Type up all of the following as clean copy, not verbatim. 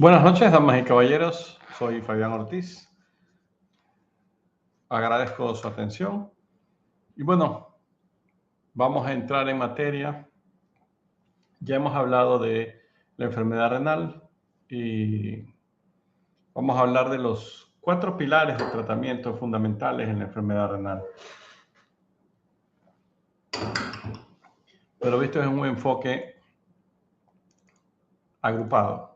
Buenas noches, damas y caballeros. Soy Fabián Ortiz. Agradezco su atención. Y bueno, vamos a entrar en materia. Ya hemos hablado de la enfermedad renal y vamos a hablar de los 4 pilares de tratamiento fundamentales en la enfermedad renal. Pero visto en un enfoque agrupado.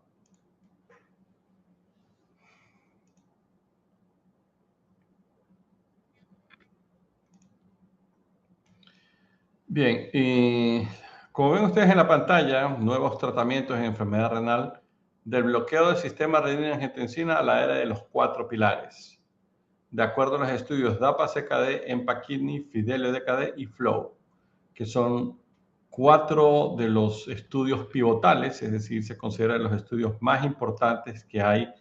Bien, y como ven ustedes en la pantalla, nuevos tratamientos en enfermedad renal del bloqueo del sistema renina-angiotensina a la era de los 4 pilares. De acuerdo a los estudios DAPA-CKD, EMPA-KIDNEY, FIDELIO-DKD y FLOW, que son 4 de los estudios pivotales, es decir, se consideran los estudios más importantes que hay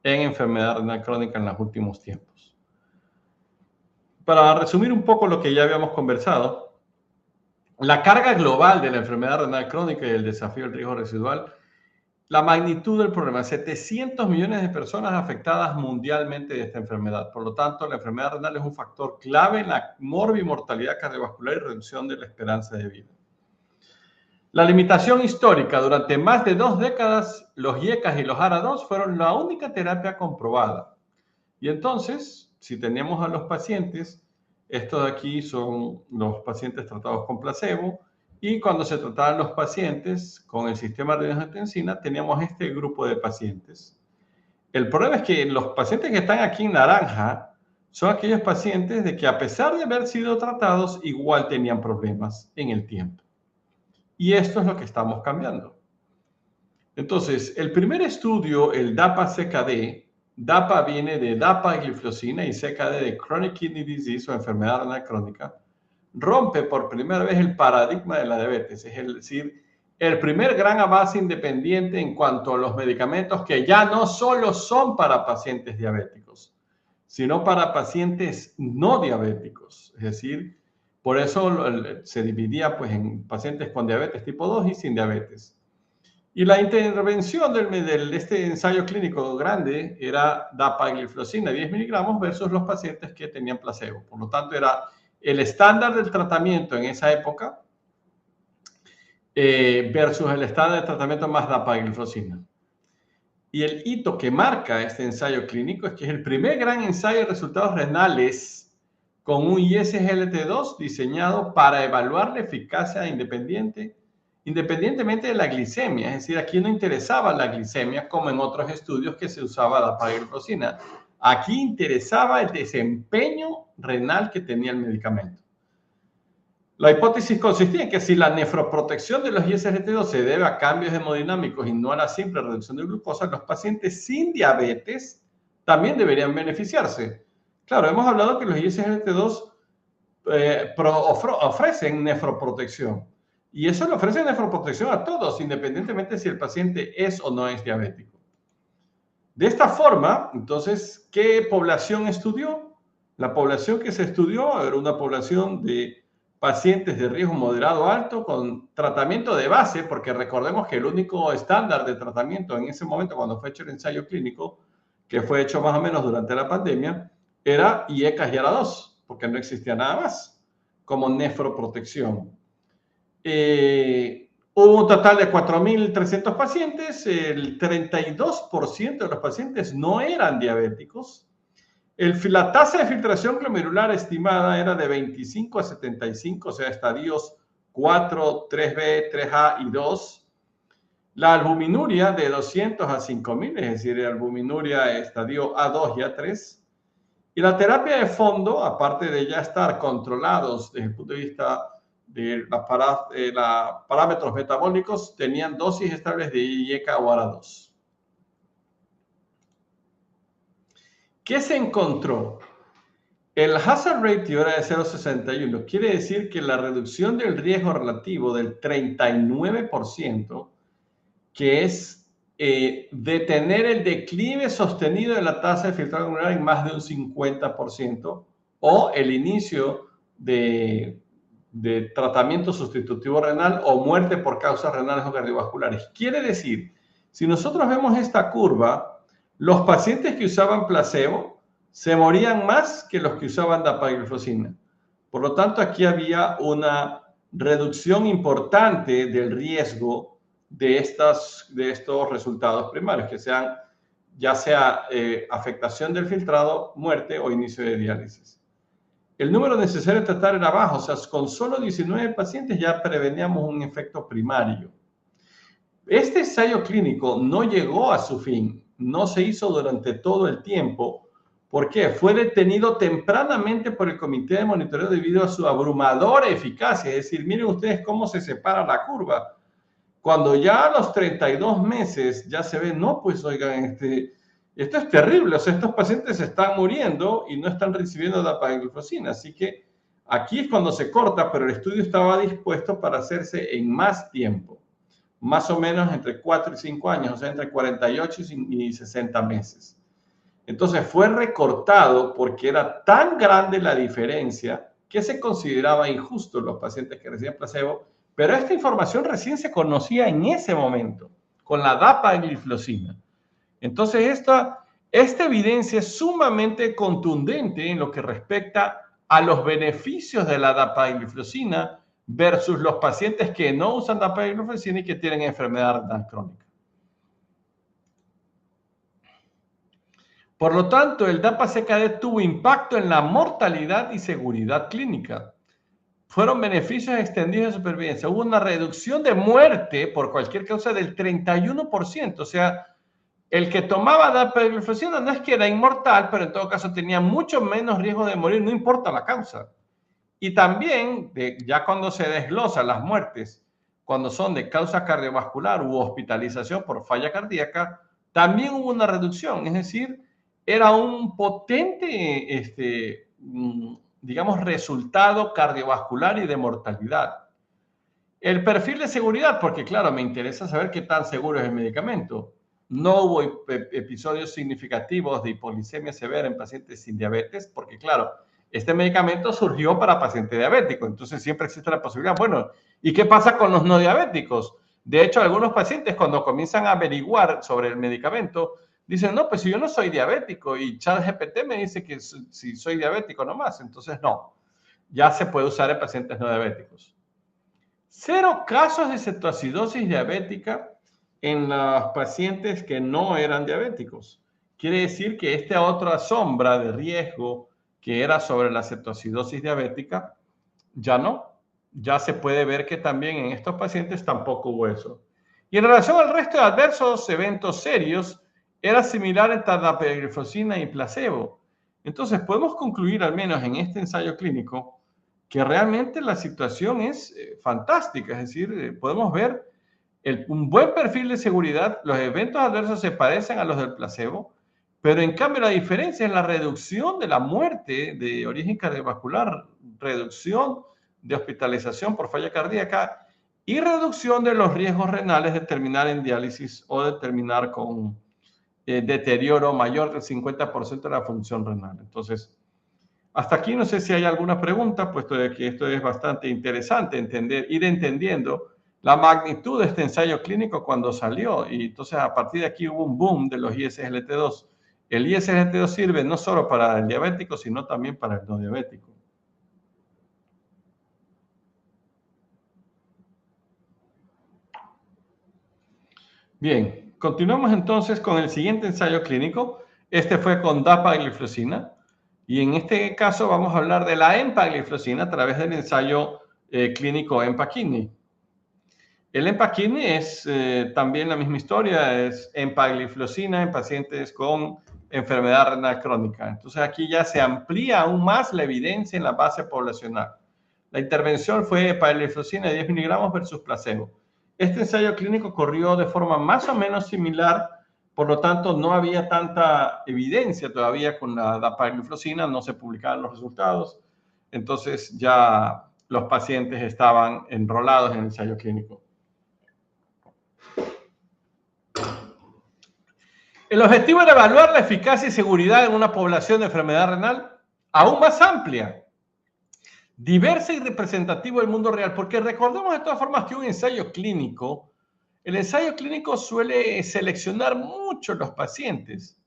en enfermedad renal crónica en los últimos tiempos. Para resumir un poco lo que ya habíamos conversado, la carga global de la enfermedad renal crónica y el desafío del riesgo residual, la magnitud del problema, 700 millones de personas afectadas mundialmente de esta enfermedad. Por lo tanto, la enfermedad renal es un factor clave en la morbimortalidad cardiovascular y reducción de la esperanza de vida. La limitación histórica, durante más de 2 décadas, los IECAS y los ARA2 fueron la única terapia comprobada. Y entonces, si tenemos a los pacientes, estos de aquí son los pacientes tratados con placebo, y cuando se trataban los pacientes con el sistema de angiotensina, teníamos este grupo de pacientes. El problema es que los pacientes que están aquí en naranja son aquellos pacientes de que a pesar de haber sido tratados, igual tenían problemas en el tiempo. Y esto es lo que estamos cambiando. Entonces, el primer estudio, el DAPA-CKD, DAPA viene de dapagliflozina y CKD de Chronic Kidney Disease o enfermedad renal crónica, rompe por primera vez el paradigma de la diabetes, es decir, el primer gran avance independiente en cuanto a los medicamentos que ya no solo son para pacientes diabéticos, sino para pacientes no diabéticos. Es decir, por eso se dividía pues, en pacientes con diabetes tipo 2 y sin diabetes. Y la intervención de este ensayo clínico grande era dapagliflozina 10 miligramos versus los pacientes que tenían placebo. Por lo tanto, era el estándar del tratamiento en esa época versus el estándar de tratamiento más dapagliflozina. Y el hito que marca este ensayo clínico es que es el primer gran ensayo de resultados renales con un ISGLT2 diseñado para evaluar la eficacia independientemente de la glicemia. Es decir, aquí no interesaba la glicemia como en otros estudios que se usaba dapagliflozina. Aquí interesaba el desempeño renal que tenía el medicamento. La hipótesis consistía en que si la nefroprotección de los ISGLT2 se debe a cambios hemodinámicos y no a la simple reducción de glucosa, los pacientes sin diabetes también deberían beneficiarse. Claro, hemos hablado que los ISGLT2 ofrecen nefroprotección. Y eso le ofrece nefroprotección a todos, independientemente si el paciente es o no es diabético. De esta forma, entonces, ¿qué población estudió? La población que se estudió era una población de pacientes de riesgo moderado alto con tratamiento de base, porque recordemos que el único estándar de tratamiento en ese momento, cuando fue hecho el ensayo clínico, que fue hecho más o menos durante la pandemia, era IECAS y ARA2, porque no existía nada más como nefroprotección. Hubo un total de 4.300 pacientes, el 32% de los pacientes no eran diabéticos. La tasa de filtración glomerular estimada era de 25 a 75, o sea, estadios 4, 3B, 3A y 2. La albuminuria de 200 a 5.000, es decir, albuminuria estadio A2 y A3. Y la terapia de fondo, aparte de ya estar controlados desde el punto de vista de los parámetros metabólicos, tenían dosis estables de IECA o ARA2. ¿Qué se encontró? El hazard ratio era de 0,61. Quiere decir que la reducción del riesgo relativo del 39%, que es detener el declive sostenido de la tasa de filtrado glomerular en más de un 50%, o el inicio de tratamiento sustitutivo renal o muerte por causas renales o cardiovasculares. Quiere decir Si nosotros vemos esta curva, los pacientes que usaban placebo se morían más que los que usaban dapagliflozina. Por lo tanto, aquí había una reducción importante del riesgo de estos resultados primarios, que sean ya sea afectación del filtrado, muerte o inicio de diálisis. El número necesario de tratar era bajo, o sea, con solo 19 pacientes ya preveníamos un efecto primario. Este ensayo clínico no llegó a su fin, no se hizo durante todo el tiempo. ¿Por qué? Fue detenido tempranamente por el Comité de Monitoreo debido a su abrumadora eficacia. Es decir, miren ustedes cómo se separa la curva. Cuando ya a los 32 meses ya se ve, no, pues oigan, esto es terrible, o sea, estos pacientes están muriendo y no están recibiendo dapagliflozina. Así que aquí es cuando se corta, pero el estudio estaba dispuesto para hacerse en más tiempo, más o menos entre 4 y 5 años, o sea, entre 48 y 60 meses. Entonces fue recortado porque era tan grande la diferencia que se consideraba injusto los pacientes que recibían placebo, pero esta información recién se conocía en ese momento, con la dapagliflozina. Entonces esta evidencia es sumamente contundente en lo que respecta a los beneficios de la dapagliflozina versus los pacientes que no usan dapagliflozina y que tienen enfermedad renal crónica. Por lo tanto, el DAPA-CKD tuvo impacto en la mortalidad y seguridad clínica. Fueron beneficios extendidos de supervivencia. Hubo una reducción de muerte por cualquier causa del 31%. O sea, el que tomaba dapagliflozina no es que era inmortal, pero en todo caso tenía mucho menos riesgo de morir, no importa la causa. Y también, ya cuando se desglosan las muertes, cuando son de causa cardiovascular u hospitalización por falla cardíaca, también hubo una reducción. Es decir, era un potente, digamos, resultado cardiovascular y de mortalidad. El perfil de seguridad, porque claro, me interesa saber qué tan seguro es el medicamento. No hubo episodios significativos de hipoglicemia severa en pacientes sin diabetes, porque claro, este medicamento surgió para pacientes diabéticos, entonces siempre existe la posibilidad. Bueno, ¿y qué pasa con los no diabéticos? De hecho, algunos pacientes cuando comienzan a averiguar sobre el medicamento, dicen, no, pues si yo no soy diabético y ChatGPT me dice que si soy diabético nomás, entonces no, ya se puede usar en pacientes no diabéticos. 0 casos de cetoacidosis diabética en los pacientes que no eran diabéticos. Quiere decir que esta otra sombra de riesgo que era sobre la cetoacidosis diabética, ya no. Ya se puede ver que también en estos pacientes tampoco hubo eso. Y en relación al resto de adversos eventos serios, era similar entre dapagliflozina y placebo. Entonces podemos concluir al menos en este ensayo clínico que realmente la situación es fantástica, es decir, podemos ver un buen perfil de seguridad, los eventos adversos se parecen a los del placebo, pero en cambio la diferencia es la reducción de la muerte de origen cardiovascular, reducción de hospitalización por falla cardíaca y reducción de los riesgos renales de terminar en diálisis o de terminar con deterioro mayor del 50% de la función renal. Entonces, hasta aquí no sé si hay alguna pregunta, puesto de que esto es bastante interesante ir entendiendo la magnitud de este ensayo clínico cuando salió. Y entonces a partir de aquí hubo un boom de los ISGLT2. El ISGLT2 sirve no solo para el diabético, sino también para el no diabético. Bien, continuamos entonces con el siguiente ensayo clínico. Este fue con dapagliflozina. Y en este caso vamos a hablar de la empagliflozina a través del ensayo clínico EMPA-KIDNEY. El EMPA-KIDNEY es también la misma historia, es empagliflozina en pacientes con enfermedad renal crónica. Entonces aquí ya se amplía aún más la evidencia en la base poblacional. La intervención fue empagliflozina de 10 miligramos versus placebo. Este ensayo clínico corrió de forma más o menos similar, por lo tanto no había tanta evidencia todavía con la dapagliflozina, no se publicaban los resultados, entonces ya los pacientes estaban enrolados en el ensayo clínico. El objetivo era evaluar la eficacia y seguridad en una población de enfermedad renal aún más amplia, diversa y representativa del mundo real, porque recordemos de todas formas que un ensayo clínico El ensayo clínico suele seleccionar mucho los pacientes,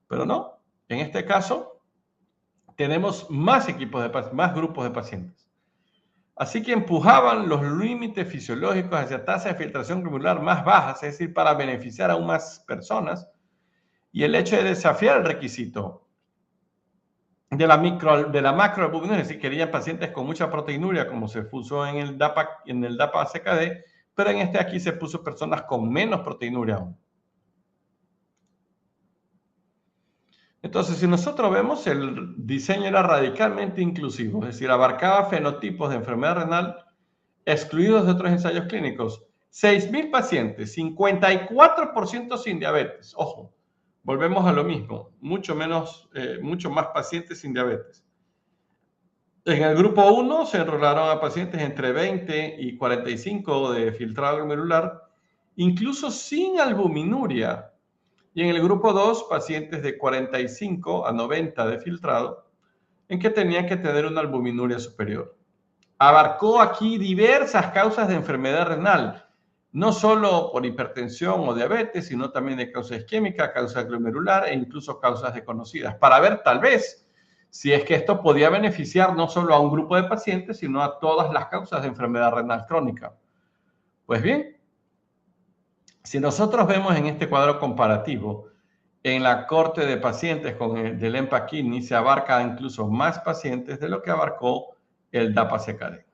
pero no. En este caso, tenemos más más grupos de pacientes. Así que empujaban los límites fisiológicos hacia tasas de filtración glomerular más bajas, es decir, para beneficiar aún más personas, y el hecho de desafiar el requisito de la macroalbuminuria, es decir, querían pacientes con mucha proteinuria, como se puso en el DAPA-CKD, pero en este aquí se puso personas con menos proteinuria aún. Entonces, si nosotros vemos, el diseño era radicalmente inclusivo, es decir, abarcaba fenotipos de enfermedad renal excluidos de otros ensayos clínicos. 6.000 pacientes, 54% sin diabetes. Ojo, volvemos a lo mismo, mucho más pacientes sin diabetes. En el grupo 1 se enrolaron a pacientes entre 20 y 45 de filtrado glomerular, incluso sin albuminuria. Y en el grupo 2, pacientes de 45 a 90 de filtrado, en que tenían que tener una albuminuria superior. Abarcó aquí diversas causas de enfermedad renal, no solo por hipertensión o diabetes, sino también de causa isquémica, causa glomerular e incluso causas desconocidas, para ver tal vez si es que esto podía beneficiar no solo a un grupo de pacientes, sino a todas las causas de enfermedad renal crónica. Pues bien, si nosotros vemos en este cuadro comparativo, en la corte de pacientes con del EMPA-KIDNEY se abarca incluso más pacientes de lo que abarcó el DAPA-CKD.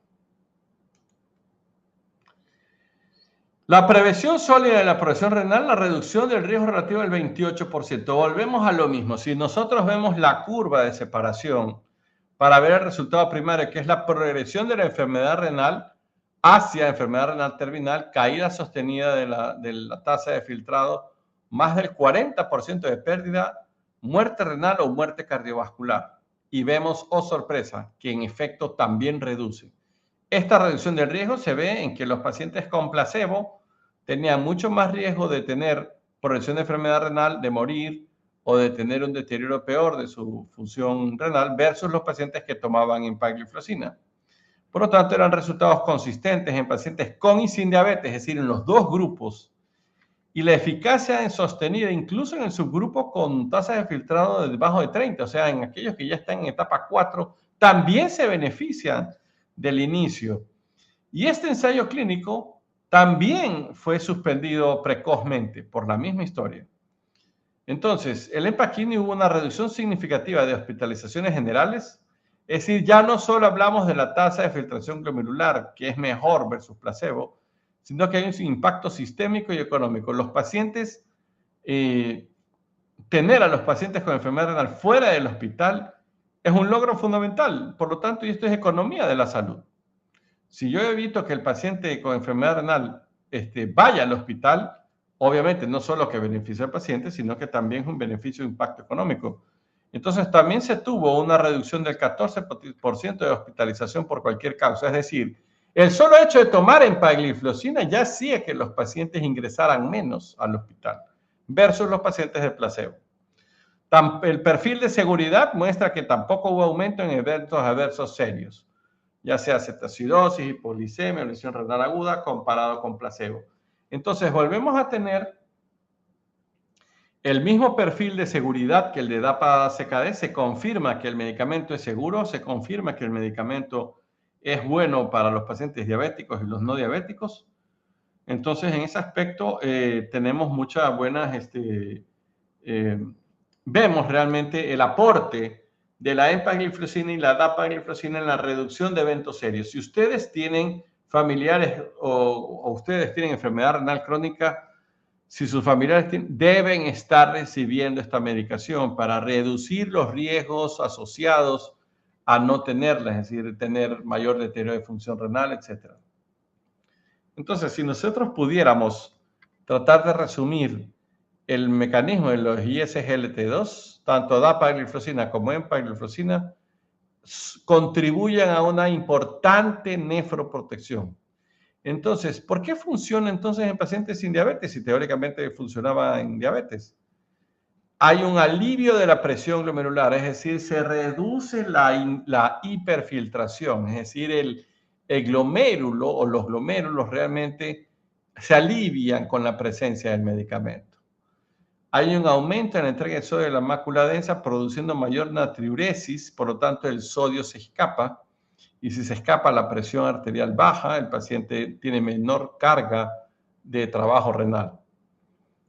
La prevención sólida de la progresión renal, la reducción del riesgo relativo del 28%. Volvemos a lo mismo. Si nosotros vemos la curva de separación para ver el resultado primario, que es la progresión de la enfermedad renal hacia enfermedad renal terminal, caída sostenida de la tasa de filtrado, más del 40% de pérdida, muerte renal o muerte cardiovascular. Y vemos, oh sorpresa, que en efecto también reduce. Esta reducción del riesgo se ve en que los pacientes con placebo tenían mucho más riesgo de tener progresión de enfermedad renal, de morir o de tener un deterioro peor de su función renal versus los pacientes que tomaban empagliflozina. Por lo tanto, eran resultados consistentes en pacientes con y sin diabetes, es decir, en los dos grupos. Y la eficacia es sostenida incluso en el subgrupo con tasa de filtrado de debajo de 30, o sea, en aquellos que ya están en etapa 4, también se benefician del inicio. Y este ensayo clínico también fue suspendido precozmente por la misma historia. Entonces, el EMPA-KIDNEY hubo una reducción significativa de hospitalizaciones generales, es decir, ya no solo hablamos de la tasa de filtración glomerular, que es mejor versus placebo, sino que hay un impacto sistémico y económico. Los pacientes, tener a los pacientes con enfermedad renal fuera del hospital es un logro fundamental. Por lo tanto, y esto es economía de la salud. Si yo evito que el paciente con enfermedad renal vaya al hospital, obviamente no solo que beneficia al paciente, sino que también es un beneficio de impacto económico. Entonces, también se tuvo una reducción del 14% de hospitalización por cualquier causa. Es decir, el solo hecho de tomar empagliflozina ya hacía que los pacientes ingresaran menos al hospital versus los pacientes de placebo. El perfil de seguridad muestra que tampoco hubo aumento en eventos adversos serios, ya sea cetoacidosis, hipoglicemia o lesión renal aguda comparado con placebo. Entonces, volvemos a tener el mismo perfil de seguridad que el de DAPA-CKD. Se confirma que el medicamento es seguro, se confirma que el medicamento es bueno para los pacientes diabéticos y los no diabéticos. Entonces, en ese aspecto tenemos muchas buenas, vemos realmente el aporte de la empagliflozina y la dapagliflozina en la reducción de eventos serios. Si ustedes tienen familiares o ustedes tienen enfermedad renal crónica, si sus familiares deben estar recibiendo esta medicación para reducir los riesgos asociados a no tenerla, es decir, tener mayor deterioro de función renal, etc. Entonces, si nosotros pudiéramos tratar de resumir el mecanismo de los ISGLT2, tanto dapagliflozina como empagliflozina, contribuyen a una importante nefroprotección. Entonces, ¿por qué funciona entonces en pacientes sin diabetes si teóricamente funcionaba en diabetes? Hay un alivio de la presión glomerular, es decir, se reduce la hiperfiltración, es decir, el glomérulo o los glomérulos realmente se alivian con la presencia del medicamento. Hay un aumento en la entrega de sodio de la mácula densa, produciendo mayor natriuresis, por lo tanto el sodio se escapa, y si se escapa la presión arterial baja, el paciente tiene menor carga de trabajo renal.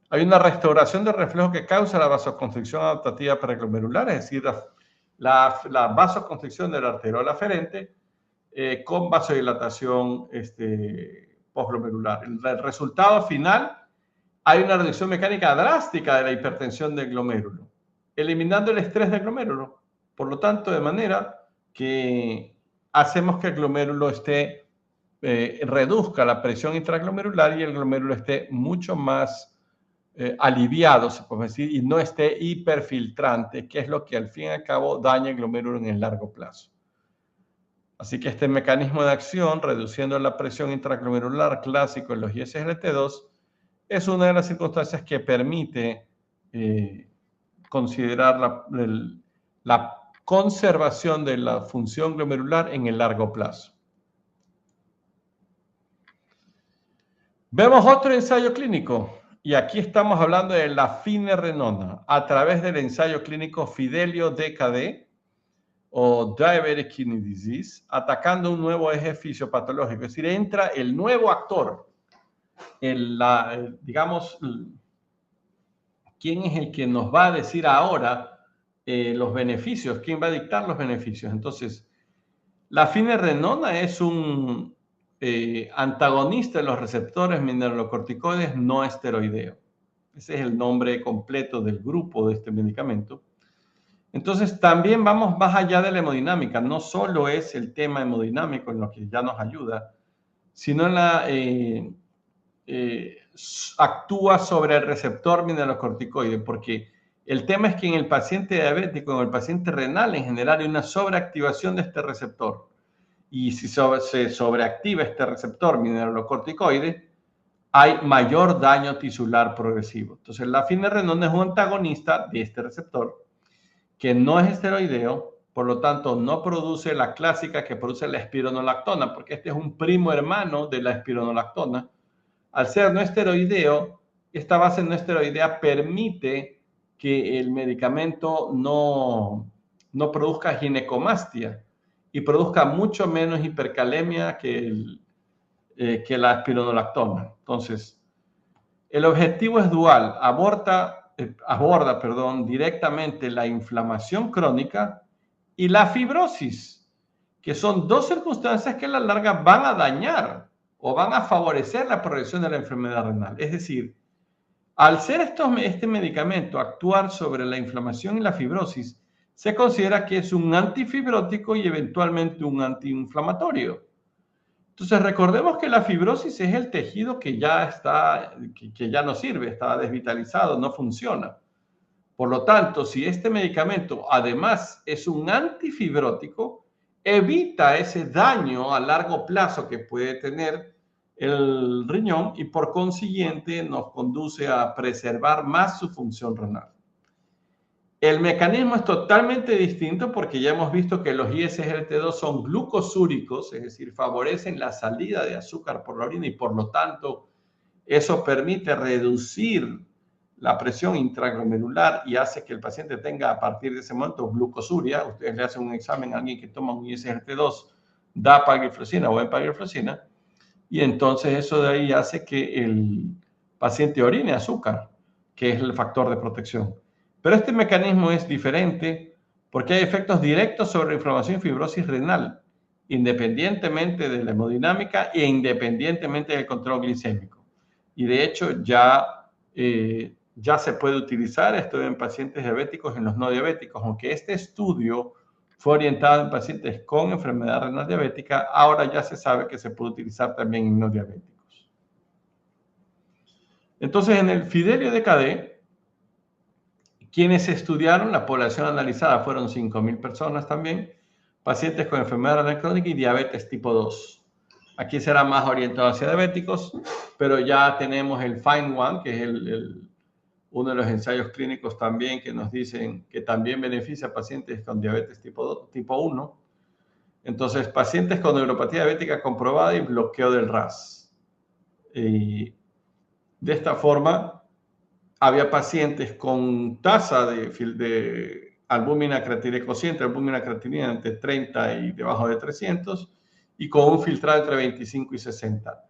Hay una restauración del reflejo que causa la vasoconstricción adaptativa periglomerular, es decir, la vasoconstricción de la arteriola aferente con vasodilatación postglomerular. El resultado final, hay una reducción mecánica drástica de la hipertensión del glomérulo, eliminando el estrés del glomérulo. Por lo tanto, de manera que hacemos que el glomérulo reduzca la presión intraglomerular y el glomérulo esté mucho más aliviado, se puede decir, y no esté hiperfiltrante, que es lo que al fin y al cabo daña el glomérulo en el largo plazo. Así que este mecanismo de acción, reduciendo la presión intraglomerular clásico en los ISGLT2, es una de las circunstancias que permite considerar la conservación de la función glomerular en el largo plazo. Vemos otro ensayo clínico. Y aquí estamos hablando de la finerenona a través del ensayo clínico Fidelio DKD o Diabetic Kidney Disease, atacando un nuevo eje fisiopatológico. Es decir, entra el nuevo actor, digamos, quién es el que nos va a decir ahora los beneficios, quién va a dictar los beneficios. Entonces, la finerenona es un antagonista de los receptores mineralocorticoides no esteroideo. Ese es el nombre completo del grupo de este medicamento. Entonces, también vamos más allá de la hemodinámica. No solo es el tema hemodinámico en lo que ya nos ayuda, sino actúa sobre el receptor mineralocorticoide, porque el tema es que en el paciente diabético, en el paciente renal en general, hay una sobreactivación de este receptor. Y si se sobreactiva este receptor mineralocorticoide, hay mayor daño tisular progresivo. Entonces, la finerenona es un antagonista de este receptor que no es esteroideo, por lo tanto, no produce la clásica que produce la espironolactona, porque este es un primo hermano de la espironolactona. Al ser no esteroideo, esta base no esteroidea permite que el medicamento no produzca ginecomastia y produzca mucho menos hipercalemia que la espironolactona. Entonces, el objetivo es dual, aborda directamente la inflamación crónica y la fibrosis, que son dos circunstancias que a la larga van a dañar o van a favorecer la progresión de la enfermedad renal. Es decir, al ser este medicamento actuar sobre la inflamación y la fibrosis, se considera que es un antifibrótico y eventualmente un antiinflamatorio. Entonces, recordemos que la fibrosis es el tejido que ya no sirve, está desvitalizado, no funciona. Por lo tanto, si este medicamento además es un antifibrótico, evita ese daño a largo plazo que puede tener el riñón y por consiguiente nos conduce a preservar más su función renal. El mecanismo es totalmente distinto porque ya hemos visto que los ISGLT2 son glucosúricos, es decir, favorecen la salida de azúcar por la orina y por lo tanto eso permite reducir la presión intraglomerular y hace que el paciente tenga a partir de ese momento glucosuria. Ustedes le hacen un examen a alguien que toma un ISGLT2, da pagliflozina o empagliflozina y entonces eso de ahí hace que el paciente orine azúcar, que es el factor de protección. Pero este mecanismo es diferente porque hay efectos directos sobre la inflamación y fibrosis renal, independientemente de la hemodinámica e independientemente del control glicémico. Y de hecho ya se puede utilizar esto en pacientes diabéticos y en los no diabéticos, aunque este estudio fue orientado en pacientes con enfermedad renal diabética, ahora ya se sabe que se puede utilizar también en no diabéticos. Entonces, en el Fidelio DKD, quienes estudiaron, la población analizada fueron 5.000 personas también, pacientes con enfermedad renal crónica y diabetes tipo 2. Aquí será más orientado hacia diabéticos, pero ya tenemos el FIND-1, que es uno de los ensayos clínicos también que nos dicen que también beneficia a pacientes con diabetes tipo 1. Entonces, pacientes con neuropatía diabética comprobada y bloqueo del RAS. De esta forma, había pacientes con tasa de albúmina creatinina, cociente albúmina creatinina entre 30 y debajo de 300 y con un filtrado entre 25 y 60.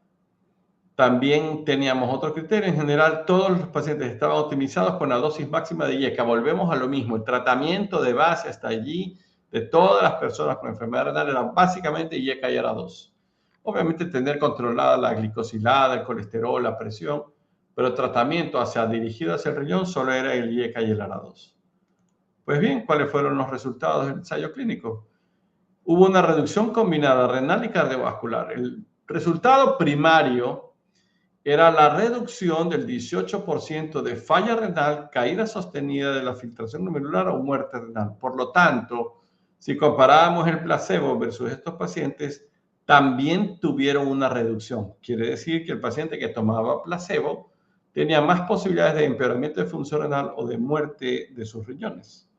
También teníamos otro criterio. En general, todos los pacientes estaban optimizados con la dosis máxima de IECA. Volvemos a lo mismo. El tratamiento de base hasta allí de todas las personas con enfermedad renal era básicamente IECA y ARA2. Obviamente tener controlada la glicosilada, el colesterol, la presión, pero el tratamiento dirigido hacia el riñón solo era el IECA y el ARA2. Pues bien, ¿cuáles fueron los resultados del ensayo clínico? Hubo una reducción combinada renal y cardiovascular. El resultado primario era la reducción del 18% de falla renal, caída sostenida de la filtración glomerular o muerte renal. Por lo tanto, si comparábamos el placebo versus estos pacientes, también tuvieron una reducción. Quiere decir que el paciente que tomaba placebo tenía más posibilidades de empeoramiento de función renal o de muerte de sus riñones.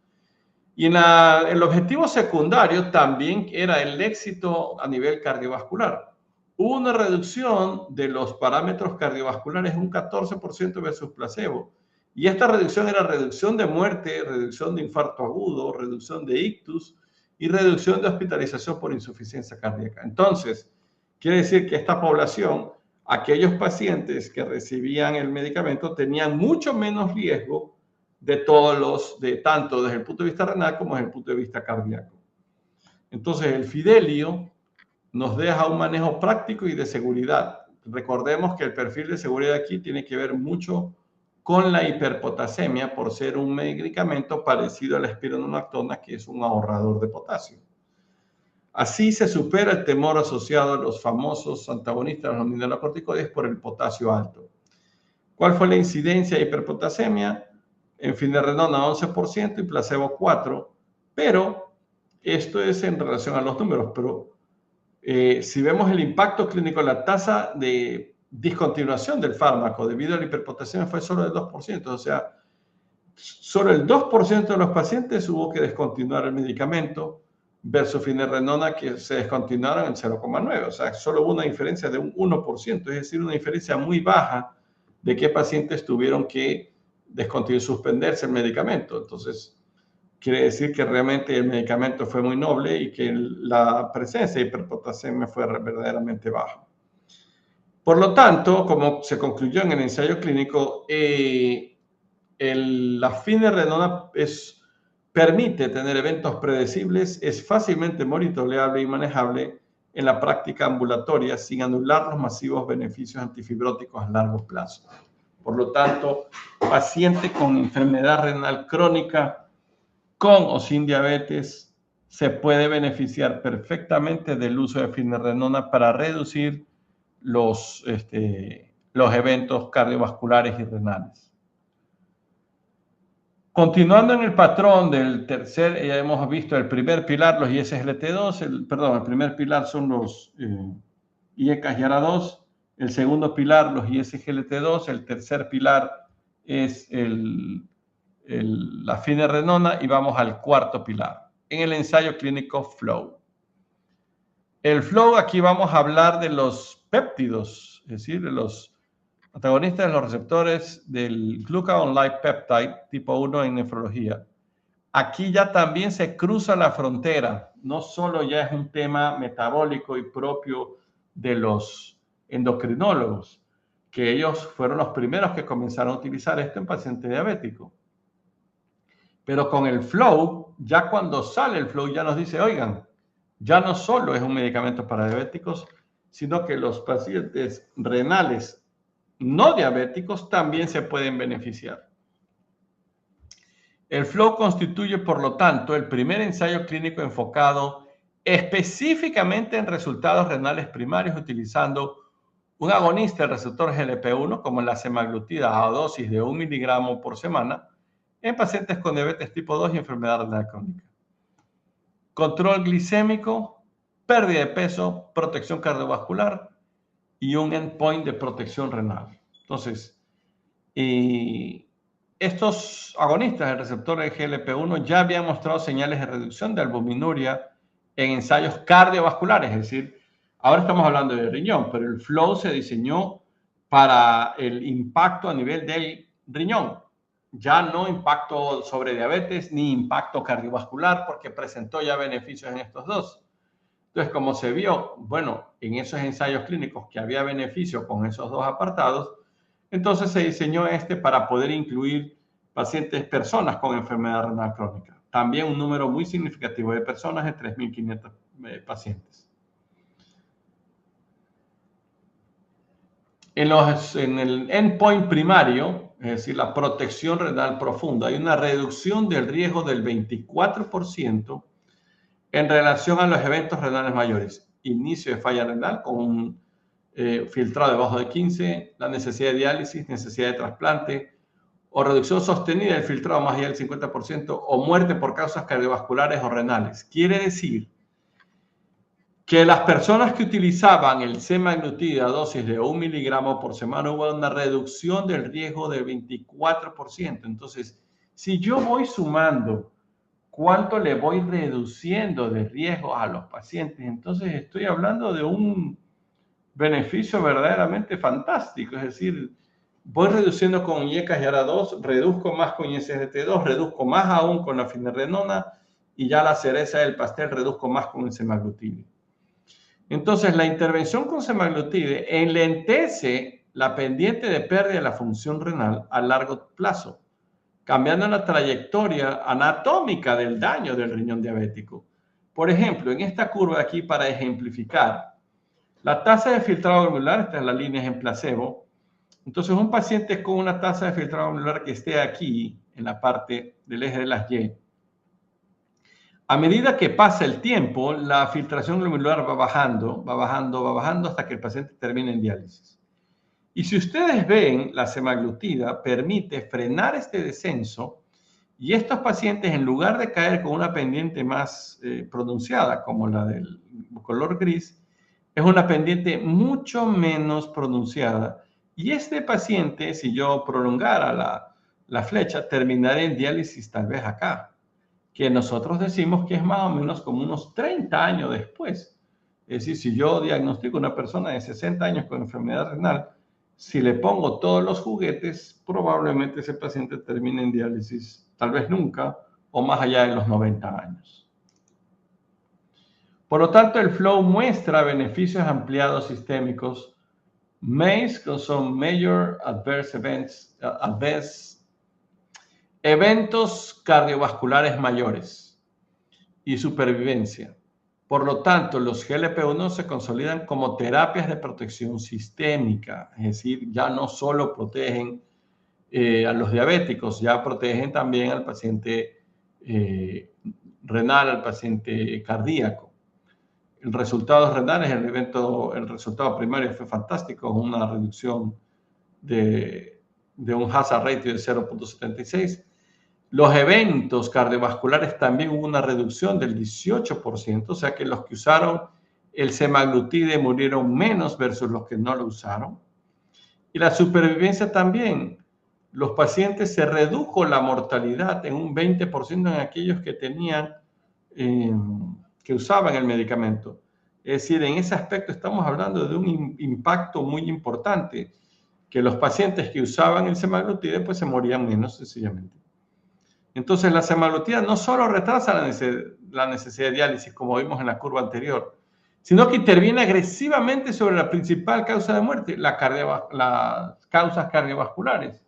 Y el objetivo secundario también era el éxito a nivel cardiovascular. Hubo una reducción de los parámetros cardiovasculares un 14% versus placebo. Y esta reducción era reducción de muerte, reducción de infarto agudo, reducción de ictus y reducción de hospitalización por insuficiencia cardíaca. Entonces, quiere decir que esta población, aquellos pacientes que recibían el medicamento, tenían mucho menos riesgo tanto desde el punto de vista renal como desde el punto de vista cardíaco. Entonces, el Fidelio nos deja un manejo práctico y de seguridad. Recordemos que el perfil de seguridad aquí tiene que ver mucho con la hiperpotasemia por ser un medicamento parecido a la espironolactona, que es un ahorrador de potasio. Así se supera el temor asociado a los famosos antagonistas de los mineralocorticoides por el potasio alto. ¿Cuál fue la incidencia de hiperpotasemia? En finerenona 11% y placebo 4%, pero esto es en relación a los números, pero si vemos el impacto clínico, la tasa de discontinuación del fármaco debido a la hiperpotasemia fue solo del 2%, o sea, solo el 2% de los pacientes hubo que descontinuar el medicamento versus finerenona que se descontinuaron en 0,9%, o sea, solo hubo una diferencia de un 1%, es decir, una diferencia muy baja de qué pacientes tuvieron que suspenderse el medicamento. Entonces, quiere decir que realmente el medicamento fue muy noble y que la presencia de hiperpotasemia fue verdaderamente baja. Por lo tanto, como se concluyó en el ensayo clínico, la finerenona permite tener eventos predecibles, es fácilmente monitoreable y manejable en la práctica ambulatoria sin anular los masivos beneficios antifibróticos a largo plazo. Por lo tanto, paciente con enfermedad renal crónica, con o sin diabetes, se puede beneficiar perfectamente del uso de finerenona para reducir los eventos cardiovasculares y renales. Continuando en el patrón del tercer, ya hemos visto el primer pilar, los ISGLT2, el primer pilar son los IECAS y ARA2, el segundo pilar, los ISGLT2, el tercer pilar es la finerenona y vamos al cuarto pilar, en el ensayo clínico FLOW. El FLOW, aquí vamos a hablar de los péptidos, es decir, de los antagonistas de los receptores del glucagon-like peptide tipo 1 en nefrología. Aquí ya también se cruza la frontera, no solo ya es un tema metabólico y propio de los endocrinólogos, que ellos fueron los primeros que comenzaron a utilizar esto en pacientes diabéticos. Pero con el FLOW, ya cuando sale el FLOW ya nos dice, oigan, ya no solo es un medicamento para diabéticos, sino que los pacientes renales no diabéticos también se pueden beneficiar. El FLOW constituye, por lo tanto, el primer ensayo clínico enfocado específicamente en resultados renales primarios utilizando un agonista del receptor GLP-1 como la semaglutida a dosis de 1 miligramo por semana en pacientes con diabetes tipo 2 y enfermedad renal crónica. Control glicémico, pérdida de peso, protección cardiovascular y un endpoint de protección renal. Entonces, estos agonistas del receptor de GLP-1 ya habían mostrado señales de reducción de albuminuria en ensayos cardiovasculares, es decir, ahora estamos hablando de riñón, pero el FLOW se diseñó para el impacto a nivel del riñón. Ya no impacto sobre diabetes ni impacto cardiovascular, porque presentó ya beneficios en estos dos. Entonces, como se vio, bueno, en esos ensayos clínicos que había beneficio con esos dos apartados, entonces se diseñó para poder incluir personas con enfermedad renal crónica. También un número muy significativo de personas, de 3.500 pacientes. En el endpoint primario, es decir, la protección renal profunda, hay una reducción del riesgo del 24% en relación a los eventos renales mayores. Inicio de falla renal con un filtrado debajo de 15, la necesidad de diálisis, necesidad de trasplante, o reducción sostenida del filtrado más allá del 50%, o muerte por causas cardiovasculares o renales. Quiere decir que las personas que utilizaban el semaglutida a dosis de 1 miligramo por semana hubo una reducción del riesgo del 24%. Entonces, si yo voy sumando cuánto le voy reduciendo de riesgo a los pacientes, entonces estoy hablando de un beneficio verdaderamente fantástico. Es decir, voy reduciendo con IECAS y ARA2, reduzco más con ISGT2, reduzco más aún con la finerenona y ya la cereza del pastel reduzco más con el semaglutide. Entonces, la intervención con semaglutide enlentece la pendiente de pérdida de la función renal a largo plazo, cambiando la trayectoria anatómica del daño del riñón diabético. Por ejemplo, en esta curva aquí, para ejemplificar, la tasa de filtrado glomerular, esta es la línea en placebo. Entonces, un paciente con una tasa de filtrado glomerular que esté aquí, en la parte del eje de las Y, a medida que pasa el tiempo, la filtración glomerular va bajando hasta que el paciente termine en diálisis. Y si ustedes ven, la semaglutida permite frenar este descenso y estos pacientes, en lugar de caer con una pendiente más pronunciada, como la del color gris, es una pendiente mucho menos pronunciada. Y este paciente, si yo prolongara la flecha, terminaría en diálisis tal vez acá, que nosotros decimos que es más o menos como unos 30 años después. Es decir, si yo diagnostico a una persona de 60 años con enfermedad renal, si le pongo todos los juguetes, probablemente ese paciente termine en diálisis, tal vez nunca, o más allá de los 90 años. Por lo tanto, el flow muestra beneficios ampliados sistémicos, MACE, que son Major Adverse Events, eventos cardiovasculares mayores y supervivencia. Por lo tanto, los GLP-1 se consolidan como terapias de protección sistémica, es decir, ya no solo protegen a los diabéticos, ya protegen también al paciente renal, al paciente cardíaco. El resultado renal es el resultado primario fue fantástico, una reducción de un hazard ratio de 0.76. Los eventos cardiovasculares también hubo una reducción del 18%, o sea que los que usaron el semaglutide murieron menos versus los que no lo usaron. Y la supervivencia también. Los pacientes se redujo la mortalidad en un 20% en aquellos que tenían, que usaban el medicamento. Es decir, en ese aspecto estamos hablando de un impacto muy importante, que los pacientes que usaban el semaglutide pues se morían menos sencillamente. Entonces, la semaglutida no solo retrasa la necesidad de diálisis, como vimos en la curva anterior, sino que interviene agresivamente sobre la principal causa de muerte, las causas cardiovasculares.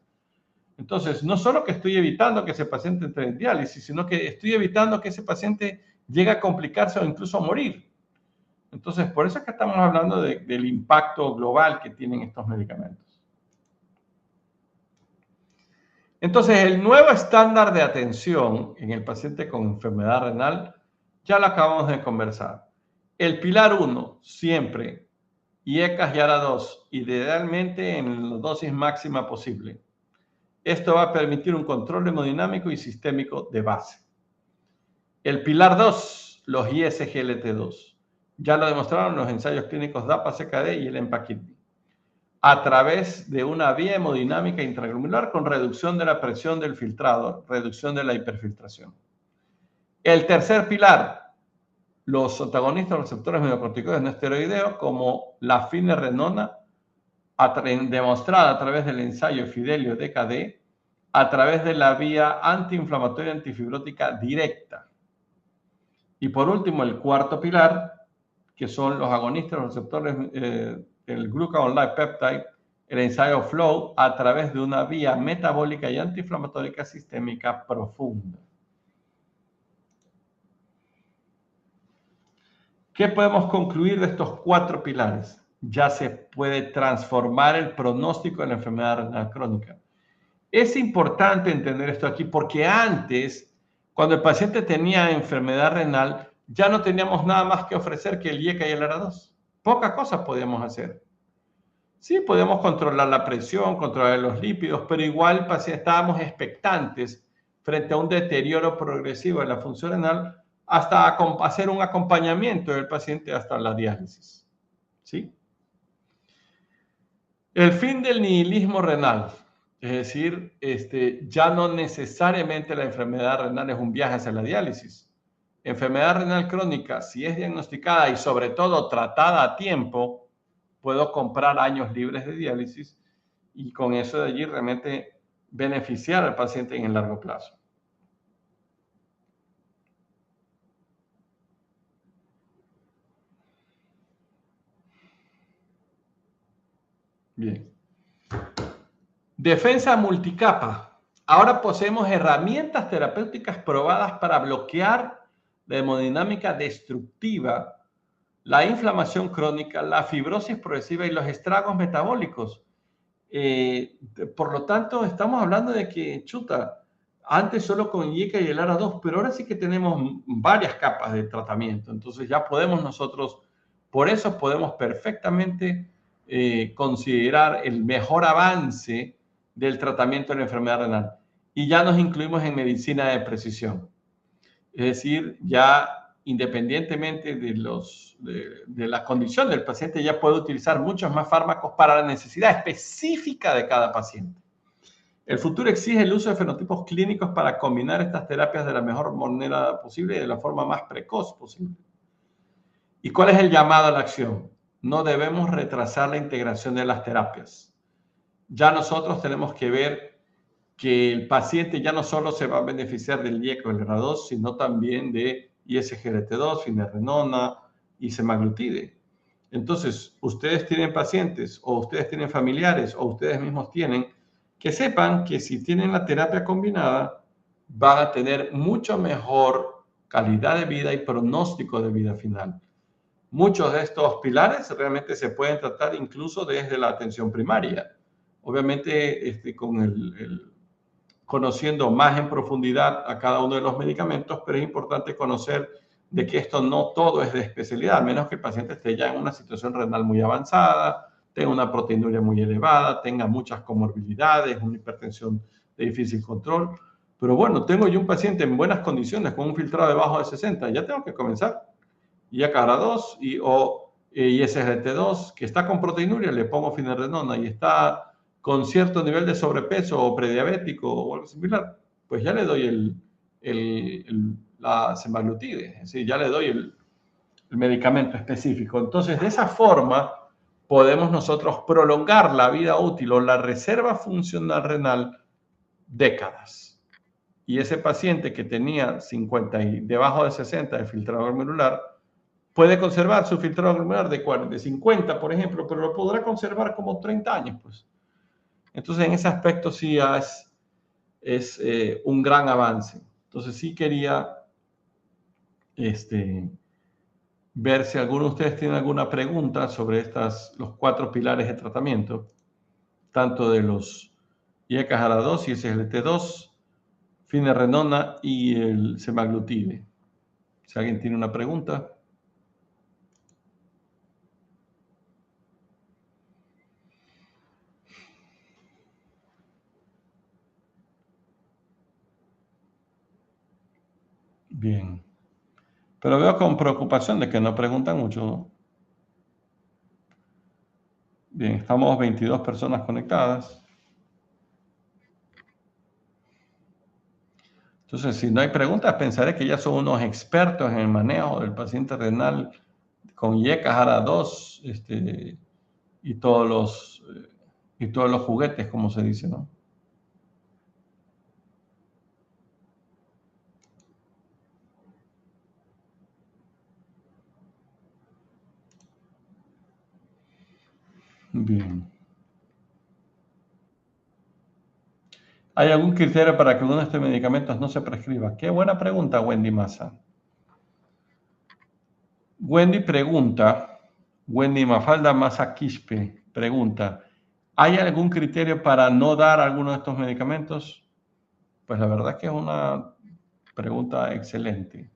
Entonces, no solo que estoy evitando que ese paciente entre en diálisis, sino que estoy evitando que ese paciente llegue a complicarse o incluso a morir. Entonces, por eso es que estamos hablando del impacto global que tienen estos medicamentos. Entonces, el nuevo estándar de atención en el paciente con enfermedad renal, ya lo acabamos de conversar. El pilar 1, siempre, IECAS y ARA2, idealmente en la dosis máxima posible. Esto va a permitir un control hemodinámico y sistémico de base. El pilar 2, los ISGLT2. Ya lo demostraron los ensayos clínicos DAPA-CKD y el EMPA-KIDNEY. A través de una vía hemodinámica intraglomerular con reducción de la presión del filtrado, reducción de la hiperfiltración. El tercer pilar, los antagonistas receptores mineralocorticoides no esteroideos como la finerenona, demostrada a través del ensayo Fidelio-DKD, a través de la vía antiinflamatoria antifibrótica directa. Y por último, el cuarto pilar, que son los agonistas, los receptores del glucagon-like peptide, el ensayo FLOW, a través de una vía metabólica y antiinflamatoria sistémica profunda. ¿Qué podemos concluir de estos cuatro pilares? Ya se puede transformar el pronóstico de la enfermedad renal crónica. Es importante entender esto aquí porque antes, cuando el paciente tenía enfermedad renal, ya no teníamos nada más que ofrecer que el IECA y el ARA2. Pocas cosas podíamos hacer. Sí, podíamos controlar la presión, controlar los lípidos, pero igual estábamos expectantes frente a un deterioro progresivo de la función renal hasta hacer un acompañamiento del paciente hasta la diálisis. ¿Sí? El fin del nihilismo renal. Es decir, ya no necesariamente la enfermedad renal es un viaje hacia la diálisis. Enfermedad renal crónica, si es diagnosticada y sobre todo tratada a tiempo, puedo comprar años libres de diálisis y con eso de allí realmente beneficiar al paciente en el largo plazo. Bien. Defensa multicapa. Ahora poseemos herramientas terapéuticas probadas para bloquear la hemodinámica destructiva, la inflamación crónica, la fibrosis progresiva y los estragos metabólicos. Por lo tanto, estamos hablando de que, antes solo con IECA y el ARA2, pero ahora sí que tenemos varias capas de tratamiento. Entonces ya podemos nosotros, por eso podemos perfectamente considerar el mejor avance del tratamiento de la enfermedad renal. Y ya nos incluimos en medicina de precisión. Es decir, ya independientemente de la condición del paciente, ya puede utilizar muchos más fármacos para la necesidad específica de cada paciente. El futuro exige el uso de fenotipos clínicos para combinar estas terapias de la mejor manera posible y de la forma más precoz posible. ¿Y cuál es el llamado a la acción? No debemos retrasar la integración de las terapias. Ya nosotros tenemos que ver que el paciente ya no solo se va a beneficiar del IECA o el ARA2, sino también de ISGLT2, finerenona y semaglutide. Entonces, ustedes tienen pacientes o ustedes tienen familiares o ustedes mismos tienen, que sepan que si tienen la terapia combinada, van a tener mucho mejor calidad de vida y pronóstico de vida final. Muchos de estos pilares realmente se pueden tratar incluso desde la atención primaria. Obviamente, conociendo más en profundidad a cada uno de los medicamentos, pero es importante conocer de que esto no todo es de especialidad, a menos que el paciente esté ya en una situación renal muy avanzada, tenga una proteinuria muy elevada, tenga muchas comorbilidades, una hipertensión de difícil control. Pero bueno, tengo yo un paciente en buenas condiciones con un filtrado debajo de 60, ya tengo que comenzar. Y a ARA2 y SGLT2, que está con proteinuria, le pongo finerenona y está con cierto nivel de sobrepeso o prediabético o algo similar, pues ya le doy la semaglutide, es decir, ya le doy el medicamento específico. Entonces, de esa forma, podemos nosotros prolongar la vida útil o la reserva funcional renal décadas. Y ese paciente que tenía 50 y debajo de 60 de filtrado glomerular, puede conservar su filtrado glomerular de 50, por ejemplo, pero lo podrá conservar como 30 años, pues. Entonces, en ese aspecto sí es un gran avance. Entonces, sí quería ver si alguno de ustedes tiene alguna pregunta sobre los 4 pilares de tratamiento, tanto de los IECA ARA2 y SGLT2, finerenona y el semaglutide. Si alguien tiene una pregunta. Bien. Pero veo con preocupación de que no preguntan mucho, ¿no? Bien, estamos 22 personas conectadas. Entonces, si no hay preguntas, pensaré que ya son unos expertos en el manejo del paciente renal con IECA ARA2, y todos los juguetes, como se dice, ¿no? Bien. ¿Hay algún criterio para que uno de estos medicamentos no se prescriba? Qué buena pregunta, Wendy Massa. Wendy Mafalda Massa Quispe pregunta, ¿hay algún criterio para no dar alguno de estos medicamentos? Pues la verdad que es una pregunta excelente.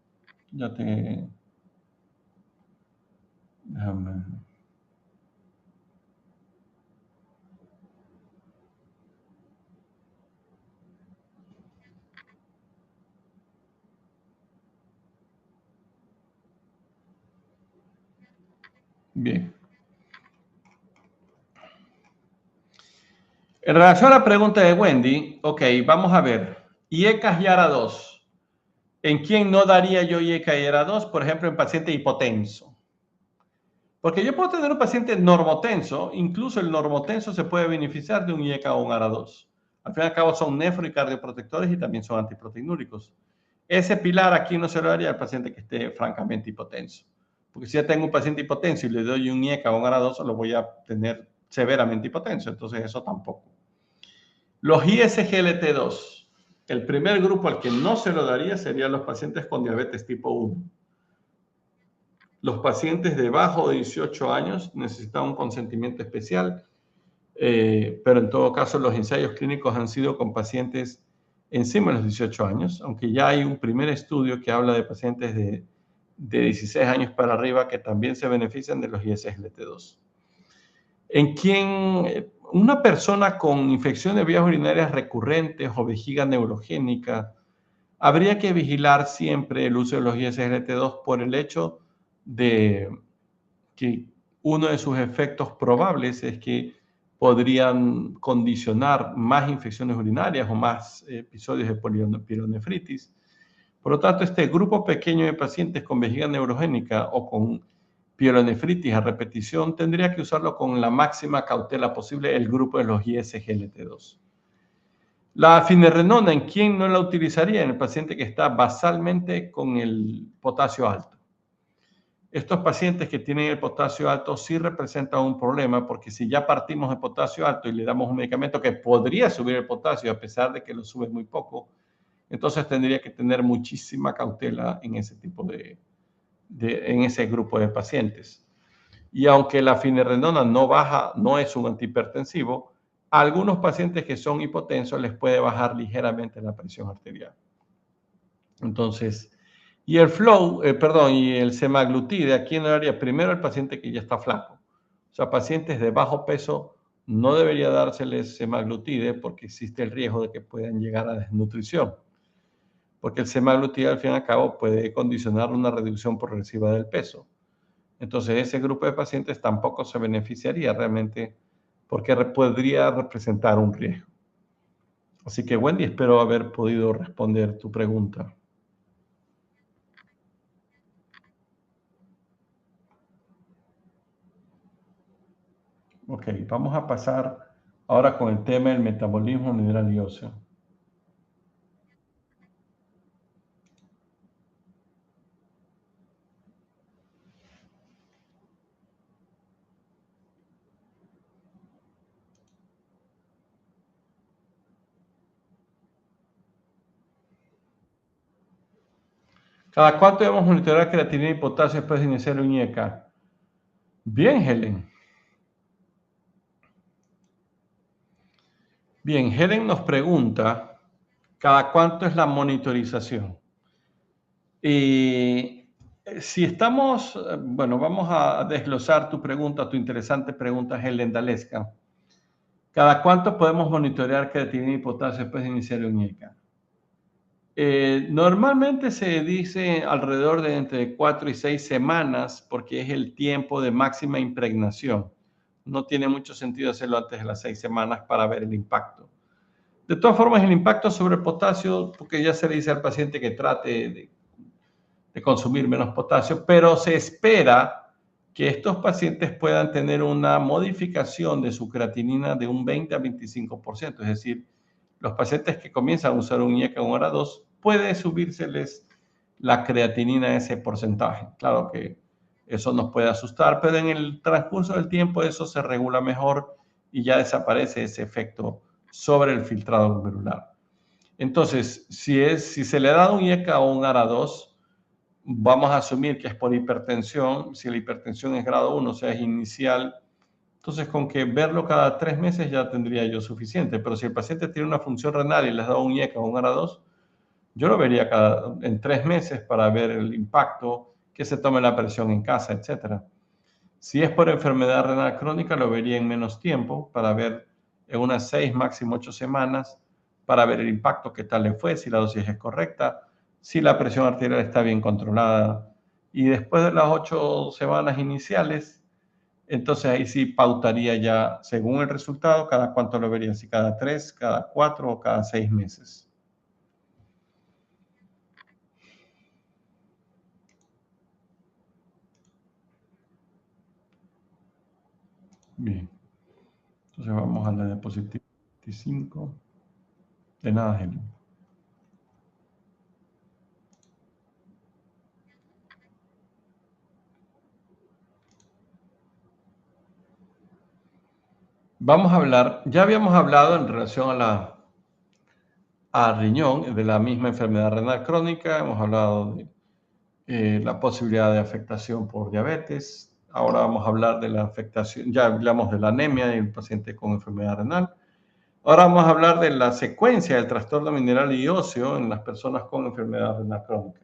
Déjame. Bien. En relación a la pregunta de Wendy, ok, vamos a ver. IECA y ARA2. ¿En quién no daría yo IECA y ARA2? Por ejemplo, en paciente hipotenso. Porque yo puedo tener un paciente normotenso, incluso el normotenso se puede beneficiar de un IECA o un ARA2. Al fin y al cabo son nefro y cardioprotectores y también son antiproteinúricos. Ese pilar aquí no se lo daría al paciente que esté francamente hipotenso. Porque si ya tengo un paciente hipotenso y le doy un IECA o un ARA2, lo voy a tener severamente hipotenso. Entonces eso tampoco. Los ISGLT2. El primer grupo al que no se lo daría serían los pacientes con diabetes tipo 1. Los pacientes debajo de 18 años necesitan un consentimiento especial, pero en todo caso los ensayos clínicos han sido con pacientes encima de los 18 años, aunque ya hay un primer estudio que habla de pacientes de 16 años para arriba que también se benefician de los ISGLT2. En quien una persona con infección de vías urinarias recurrentes o vejiga neurogénica, habría que vigilar siempre el uso de los ISGLT2 por el hecho de que uno de sus efectos probables es que podrían condicionar más infecciones urinarias o más episodios de pielonefritis. Por lo tanto, este grupo pequeño de pacientes con vejiga neurogénica o con pielonefritis a repetición tendría que usarlo con la máxima cautela posible el grupo de los ISGLT2. La finerenona, ¿en quién no la utilizaría? En el paciente que está basalmente con el potasio alto. Estos pacientes que tienen el potasio alto sí representan un problema porque si ya partimos de potasio alto y le damos un medicamento que podría subir el potasio a pesar de que lo sube muy poco, entonces tendría que tener muchísima cautela en ese tipo en ese grupo de pacientes. Y aunque la finerenona no baja, no es un antihipertensivo, a algunos pacientes que son hipotensos les puede bajar ligeramente la presión arterial. Entonces, y el semaglutide, ¿a quién le daría? Primero al paciente que ya está flaco. O sea, pacientes de bajo peso no debería dárseles semaglutide porque existe el riesgo de que puedan llegar a desnutrición. Porque el semaglutide al fin y al cabo puede condicionar una reducción progresiva del peso. Entonces ese grupo de pacientes tampoco se beneficiaría realmente porque podría representar un riesgo. Así que Wendy, espero haber podido responder tu pregunta. Ok, vamos a pasar ahora con el tema del metabolismo mineral y óseo. ¿Cada cuánto debemos monitorear creatinina y potasio después de iniciar un IECA? Bien, Helen. Bien, Helen nos pregunta, ¿cada cuánto es la monitorización? Si estamos, bueno, vamos a desglosar tu pregunta, tu interesante pregunta, Helen Dalesca. ¿Cada cuánto podemos monitorear creatinina y potasio después de iniciar un IECA? Normalmente se dice alrededor de entre 4 y 6 semanas porque es el tiempo de máxima impregnación. No tiene mucho sentido hacerlo antes de las 6 semanas para ver el impacto. De todas formas, el impacto sobre el potasio, porque ya se le dice al paciente que trate de consumir menos potasio, pero se espera que estos pacientes puedan tener una modificación de su creatinina de un 20 a 25%. Es decir, los pacientes que comienzan a usar un IECA en hora 2, puede subírseles la creatinina a ese porcentaje. Claro que eso nos puede asustar, pero en el transcurso del tiempo eso se regula mejor y ya desaparece ese efecto sobre el filtrado glomerular. Entonces, si se le da un IECA o un ARA2, vamos a asumir que es por hipertensión. Si la hipertensión es grado 1, o sea, es inicial, entonces con que verlo cada 3 meses ya tendría yo suficiente. Pero si el paciente tiene una función renal y les da un IECA o un ARA2, yo lo vería en 3 meses para ver el impacto, que se tome la presión en casa, etc. Si es por enfermedad renal crónica, lo vería en menos tiempo, para ver en unas 6, máximo 8 semanas, para ver el impacto, qué tal le fue, si la dosis es correcta, si la presión arterial está bien controlada. Y después de las 8 semanas iniciales, entonces ahí sí pautaría ya, según el resultado, cada cuánto lo vería, si cada 3, cada 4 o cada 6 meses. Bien, entonces vamos a la diapositiva 25. De nada, Helen. Vamos a hablar, ya habíamos hablado en relación al riñón, de la misma enfermedad renal crónica, hemos hablado de la posibilidad de afectación por diabetes. Ahora vamos a hablar de la afectación, ya hablamos de la anemia del paciente con enfermedad renal. Ahora vamos a hablar de la secuencia del trastorno mineral y óseo en las personas con enfermedad renal crónica.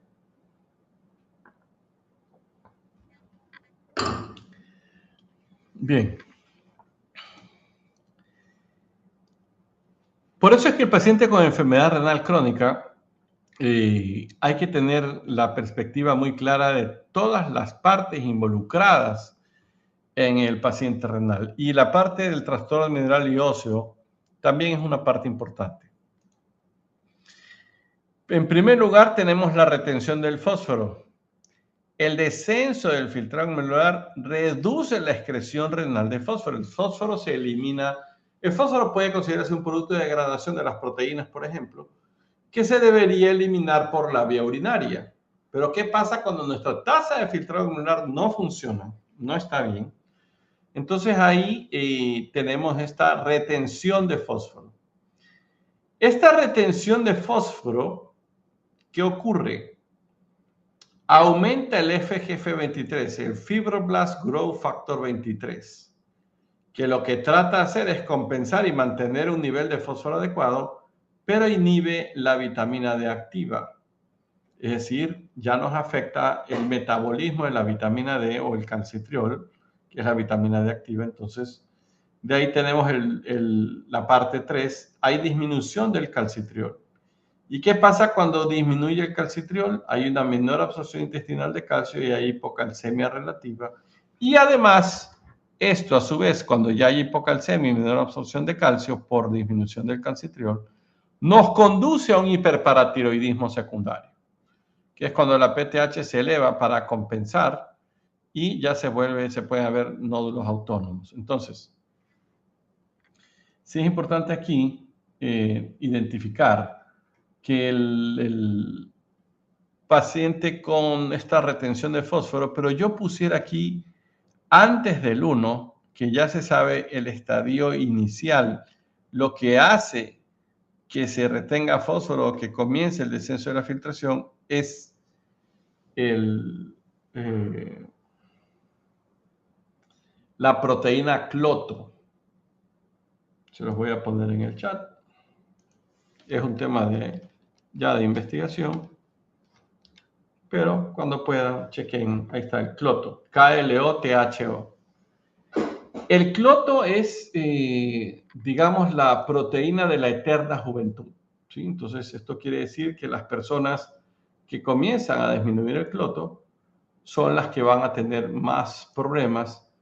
Bien. Por eso es que el paciente con enfermedad renal crónica hay que tener la perspectiva muy clara de todas las partes involucradas en el paciente renal. Y la parte del trastorno mineral y óseo también es una parte importante. En primer lugar, tenemos la retención del fósforo. El descenso del filtrado glomerular reduce la excreción renal de fósforo. El fósforo se elimina. El fósforo puede considerarse un producto de degradación de las proteínas, por ejemplo, que se debería eliminar por la vía urinaria. Pero ¿qué pasa cuando nuestra tasa de filtrado glomerular no funciona? No está bien. Entonces ahí tenemos esta retención de fósforo. Esta retención de fósforo, ¿qué ocurre? Aumenta el FGF23, el Fibroblast Growth Factor 23, que lo que trata de hacer es compensar y mantener un nivel de fósforo adecuado, pero inhibe la vitamina D activa. Es decir, ya nos afecta el metabolismo de la vitamina D o el calcitriol, que es la vitamina D activa. Entonces, de ahí tenemos la parte 3, hay disminución del calcitriol. ¿Y qué pasa cuando disminuye el calcitriol? Hay una menor absorción intestinal de calcio y hay hipocalcemia relativa. Y además, esto a su vez, cuando ya hay hipocalcemia y menor absorción de calcio por disminución del calcitriol, nos conduce a un hiperparatiroidismo secundario, que es cuando la PTH se eleva para compensar y ya se pueden haber nódulos autónomos. Entonces, sí es importante aquí identificar que el paciente con esta retención de fósforo, pero yo pusiera aquí antes del 1, que ya se sabe el estadio inicial, lo que hace que se retenga fósforo o que comience el descenso de la filtración es la proteína cloto. Se los voy a poner en el chat. Es un tema ya de investigación, pero cuando puedan, chequen, ahí está el cloto, KLOTHO. El cloto es, digamos, la proteína de la eterna juventud, ¿sí? Entonces, esto quiere decir que las personas que comienzan a disminuir el cloto son las que van a tener más problemas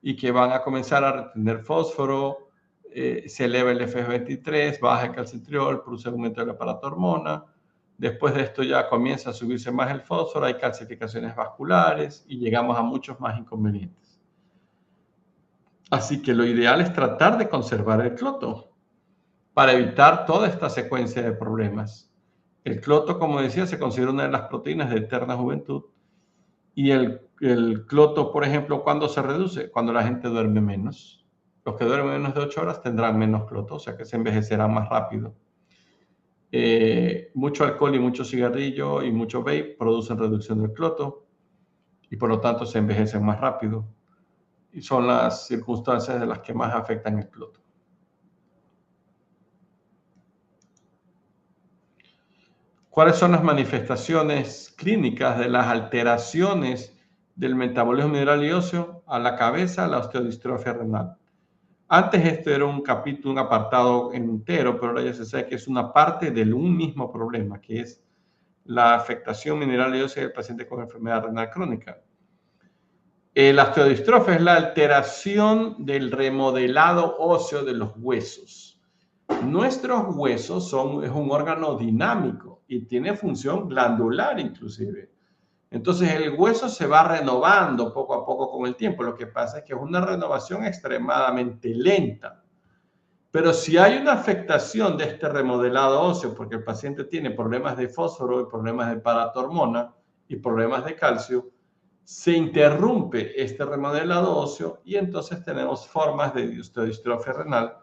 y que van a comenzar a retener fósforo, se eleva el FG23, baja el calcitriol, produce aumento del aparato hormona, Después de esto ya comienza a subirse más el fósforo, hay calcificaciones vasculares y llegamos a muchos más inconvenientes. Así que lo ideal es tratar de conservar el cloto para evitar toda esta secuencia de problemas. El cloto, como decía, se considera una de las proteínas de eterna juventud. Y el cloto, por ejemplo, ¿cuándo se reduce? Cuando la gente duerme menos. Los que duermen menos de 8 horas tendrán menos cloto, o sea que se envejecerán más rápido. Mucho alcohol y mucho cigarrillo y mucho vape producen reducción del cloto y por lo tanto se envejecen más rápido. Y son las circunstancias de las que más afectan el cloto. ¿Cuáles son las manifestaciones clínicas de las alteraciones del metabolismo mineral y óseo a la cabeza, la osteodistrofia renal? Antes esto era un capítulo, un apartado entero, pero ahora ya se sabe que es una parte de un mismo problema, que es la afectación mineral y ósea del paciente con enfermedad renal crónica. La osteodistrofia es la alteración del remodelado óseo de los huesos. Nuestros huesos es un órgano dinámico y tiene función glandular inclusive. Entonces el hueso se va renovando poco a poco con el tiempo. Lo que pasa es que es una renovación extremadamente lenta. Pero si hay una afectación de este remodelado óseo, porque el paciente tiene problemas de fósforo y problemas de paratormona y problemas de calcio, se interrumpe este remodelado óseo y entonces tenemos formas de osteodistrofia renal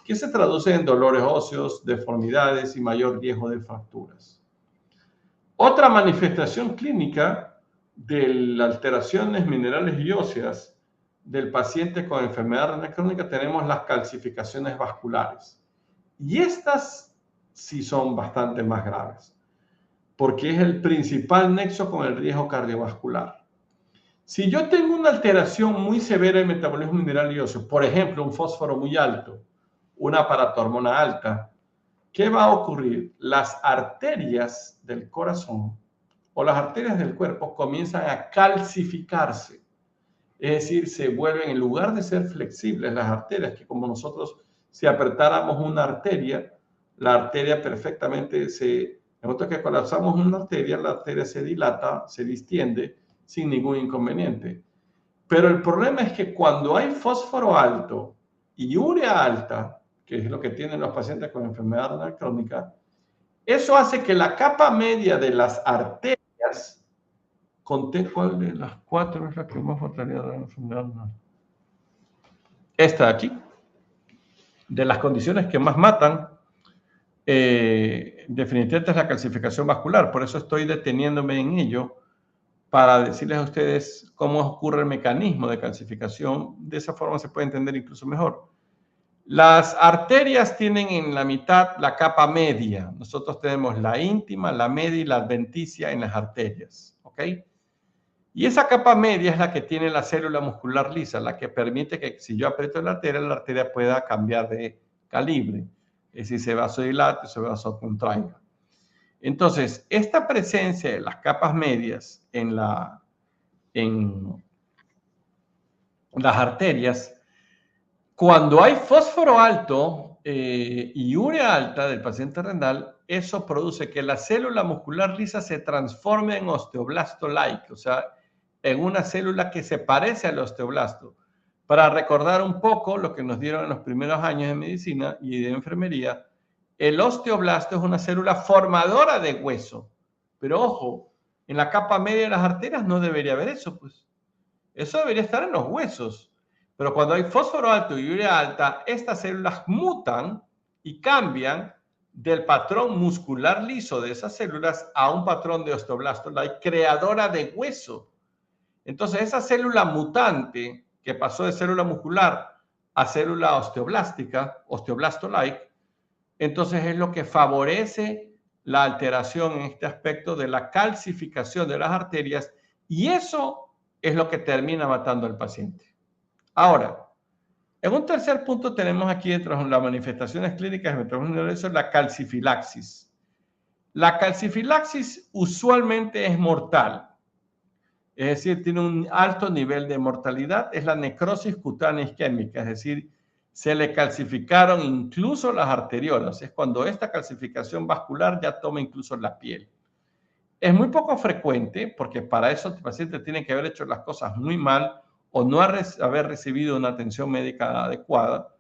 que se traducen en dolores óseos, deformidades y mayor riesgo de fracturas. Otra manifestación clínica de las alteraciones minerales y óseas del paciente con enfermedad renal crónica tenemos las calcificaciones vasculares. Y estas sí son bastante más graves, porque es el principal nexo con el riesgo cardiovascular. Si yo tengo una alteración muy severa del metabolismo mineral y óseo, por ejemplo, un fósforo muy alto, una paratormona alta, ¿qué va a ocurrir? Las arterias del corazón o las arterias del cuerpo comienzan a calcificarse. Es decir, se vuelven, en lugar de ser flexibles las arterias, que como nosotros, si apretáramos una arteria, la arteria perfectamente en momento que colapsamos una arteria, la arteria se dilata, se distiende sin ningún inconveniente. Pero el problema es que cuando hay fósforo alto y urea alta, que es lo que tienen los pacientes con enfermedad renal crónica, eso hace que la capa media de las arterias, conté cuál de las 4 es la que más mortalidad da la enfermedad renal. Esta de aquí, de las condiciones que más matan, definitivamente es la calcificación vascular. Por eso estoy deteniéndome en ello, para decirles a ustedes cómo ocurre el mecanismo de calcificación. De esa forma se puede entender incluso mejor. Las arterias tienen en la mitad la capa media. Nosotros tenemos la íntima, la media y la adventicia en las arterias. ¿Ok? Y esa capa media es la que tiene la célula muscular lisa, la que permite que si yo aprieto la arteria pueda cambiar de calibre. Es decir, se vasodilate, se vasocontraiga. Entonces, esta presencia de las capas medias en las arterias, cuando hay fósforo alto y urea alta del paciente renal, eso produce que la célula muscular lisa se transforme en osteoblasto-like, o sea, en una célula que se parece al osteoblasto. Para recordar un poco lo que nos dieron en los primeros años de medicina y de enfermería, el osteoblasto es una célula formadora de hueso. Pero ojo, en la capa media de las arterias no debería haber eso, pues. Eso debería estar en los huesos. Pero cuando hay fósforo alto y urea alta, estas células mutan y cambian del patrón muscular liso de esas células a un patrón de osteoblasto-like creadora de hueso. Entonces, esa célula mutante que pasó de célula muscular a célula osteoblástica, osteoblasto-like, entonces es lo que favorece la alteración en este aspecto de la calcificación de las arterias y eso es lo que termina matando al paciente. Ahora, en un tercer punto tenemos aquí dentro de las manifestaciones clínicas de metabolismo mineral y óseo la calcifilaxis. La calcifilaxis usualmente es mortal, es decir, tiene un alto nivel de mortalidad, es la necrosis cutánea isquémica, es decir, Se le calcificaron incluso las arteriolas. Es cuando esta calcificación vascular ya toma incluso la piel. Es muy poco frecuente porque para eso el paciente tiene que haber hecho las cosas muy mal o no haber recibido una atención médica adecuada,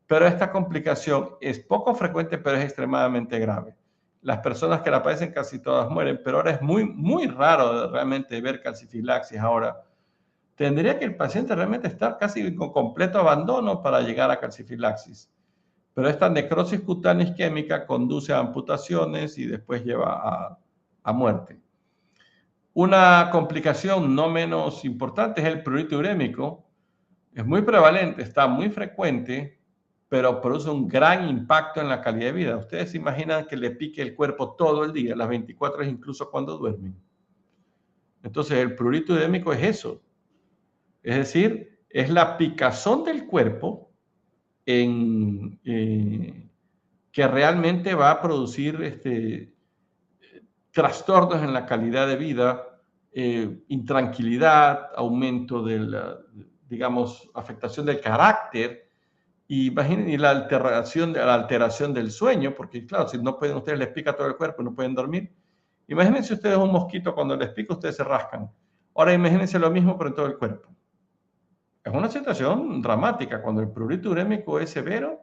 pero esta complicación es poco frecuente, pero es extremadamente grave. Las personas que la padecen casi todas mueren, pero ahora es muy, muy raro realmente ver calcifilaxis ahora. Tendría que el paciente realmente estar casi con completo abandono para llegar a calcifilaxis. Pero esta necrosis cutánea isquémica conduce a amputaciones y después lleva a muerte. Una complicación no menos importante es el prurito urémico. Es muy prevalente, está muy frecuente, pero produce un gran impacto en la calidad de vida. Ustedes se imaginan que le pique el cuerpo todo el día, las 24 horas, incluso cuando duermen. Entonces, el prurito urémico es eso. Es decir, es la picazón del cuerpo que realmente va a producir trastornos en la calidad de vida, intranquilidad, aumento de la, digamos, afectación del carácter y la alteración del sueño, porque claro, si no pueden, ustedes les pica todo el cuerpo y no pueden dormir. Imagínense ustedes un mosquito, cuando les pica ustedes se rascan. Ahora imagínense lo mismo pero en todo el cuerpo. Es una situación dramática. Cuando el prurito urémico es severo,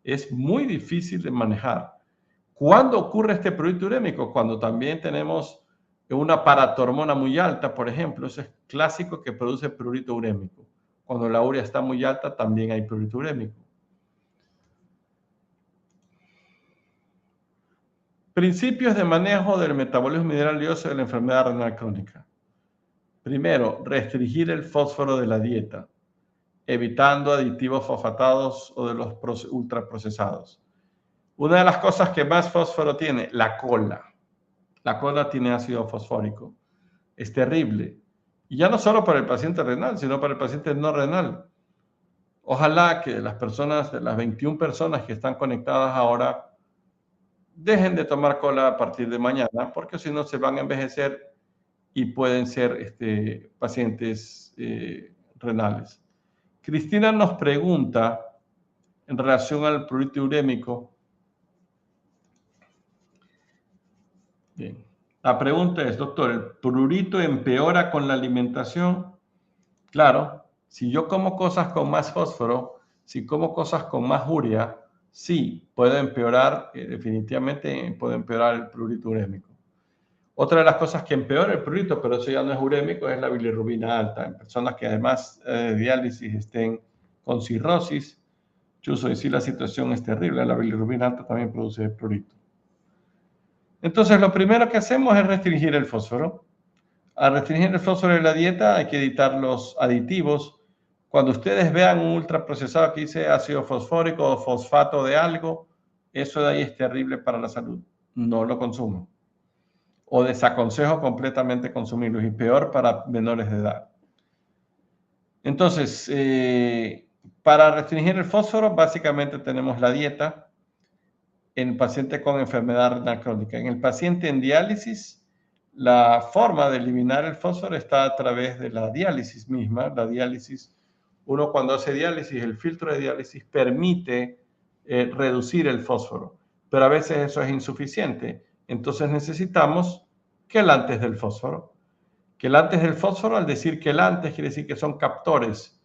es muy difícil de manejar. ¿Cuándo ocurre este prurito urémico? Cuando también tenemos una paratormona muy alta, por ejemplo. Eso es clásico que produce prurito urémico. Cuando la urea está muy alta, también hay prurito urémico. Principios de manejo del metabolismo mineral y óseo de la enfermedad renal crónica. Primero, restringir el fósforo de la dieta, evitando aditivos fosfatados o de los ultraprocesados. Una de las cosas que más fósforo tiene, la cola. La cola tiene ácido fosfórico. Es terrible. Y ya no solo para el paciente renal, sino para el paciente no renal. Ojalá que las 21 personas que están conectadas ahora, dejen de tomar cola a partir de mañana, porque si no se van a envejecer y pueden ser pacientes renales. Cristina nos pregunta en relación al prurito urémico. Bien. La pregunta es, doctor, ¿el prurito empeora con la alimentación? Claro, si yo como cosas con más fósforo, si como cosas con más urea, sí, puede empeorar, definitivamente puede empeorar el prurito urémico. Otra de las cosas que empeora el prurito, pero eso ya no es urémico, es la bilirrubina alta. En personas que además de diálisis estén con cirrosis, chuzo, y sí la situación es terrible, la bilirrubina alta también produce prurito. Entonces, lo primero que hacemos es restringir el fósforo. Al restringir el fósforo de la dieta hay que evitar los aditivos. Cuando ustedes vean un ultraprocesado que dice ácido fosfórico o fosfato de algo, eso de ahí es terrible para la salud. No lo consumo. O desaconsejo completamente consumirlos, y peor para menores de edad. Entonces, para restringir el fósforo, básicamente tenemos la dieta en el paciente con enfermedad renal crónica. En el paciente en diálisis, la forma de eliminar el fósforo está a través de la diálisis misma. La diálisis, uno cuando hace diálisis, el filtro de diálisis permite reducir el fósforo, pero a veces eso es insuficiente. Entonces necesitamos quelantes del fósforo. Quelantes del fósforo, al decir quelantes, quiere decir que son captores.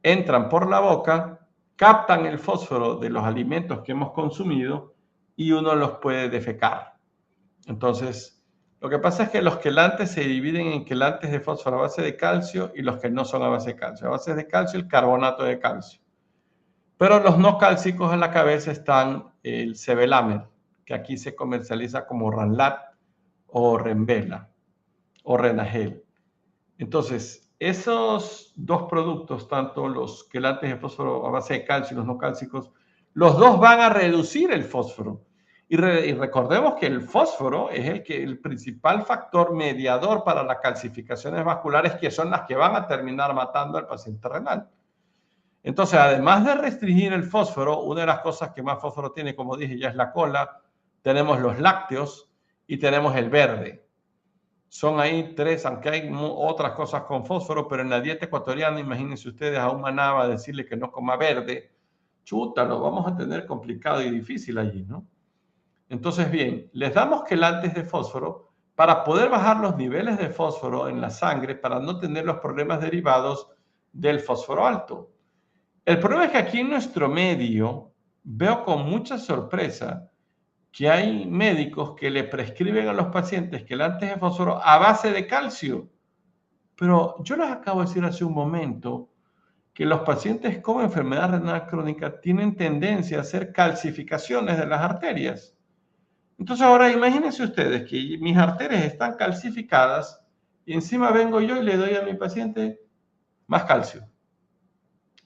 Entran por la boca, captan el fósforo de los alimentos que hemos consumido y uno los puede defecar. Entonces, lo que pasa es que los quelantes se dividen en quelantes de fósforo a base de calcio y los que no son a base de calcio. A base de calcio, el carbonato de calcio. Pero los no cálcicos en la cabeza están el Sevelamer, que aquí se comercializa como Ranlat o Renvela o Renagel. Entonces, esos dos productos, tanto los quelantes de fósforo a base de calcio y los no cálcicos, los dos van a reducir el fósforo. Y recordemos que el fósforo es el principal factor mediador para las calcificaciones vasculares, que son las que van a terminar matando al paciente renal. Entonces, además de restringir el fósforo, una de las cosas que más fósforo tiene, como dije, ya es la cola, tenemos los lácteos y tenemos el verde. Son ahí tres, aunque hay otras cosas con fósforo, pero en la dieta ecuatoriana, imagínense ustedes, a un maná va a decirle que no coma verde, chuta, lo vamos a tener complicado y difícil allí, ¿no? Entonces, bien, les damos quelantes de fósforo para poder bajar los niveles de fósforo en la sangre para no tener los problemas derivados del fósforo alto. El problema es que aquí en nuestro medio veo con mucha sorpresa que hay médicos que le prescriben a los pacientes quelantes de fósforo a base de calcio. Pero yo les acabo de decir hace un momento que los pacientes con enfermedad renal crónica tienen tendencia a hacer calcificaciones de las arterias. Entonces ahora imagínense ustedes que mis arterias están calcificadas y encima vengo yo y le doy a mi paciente más calcio.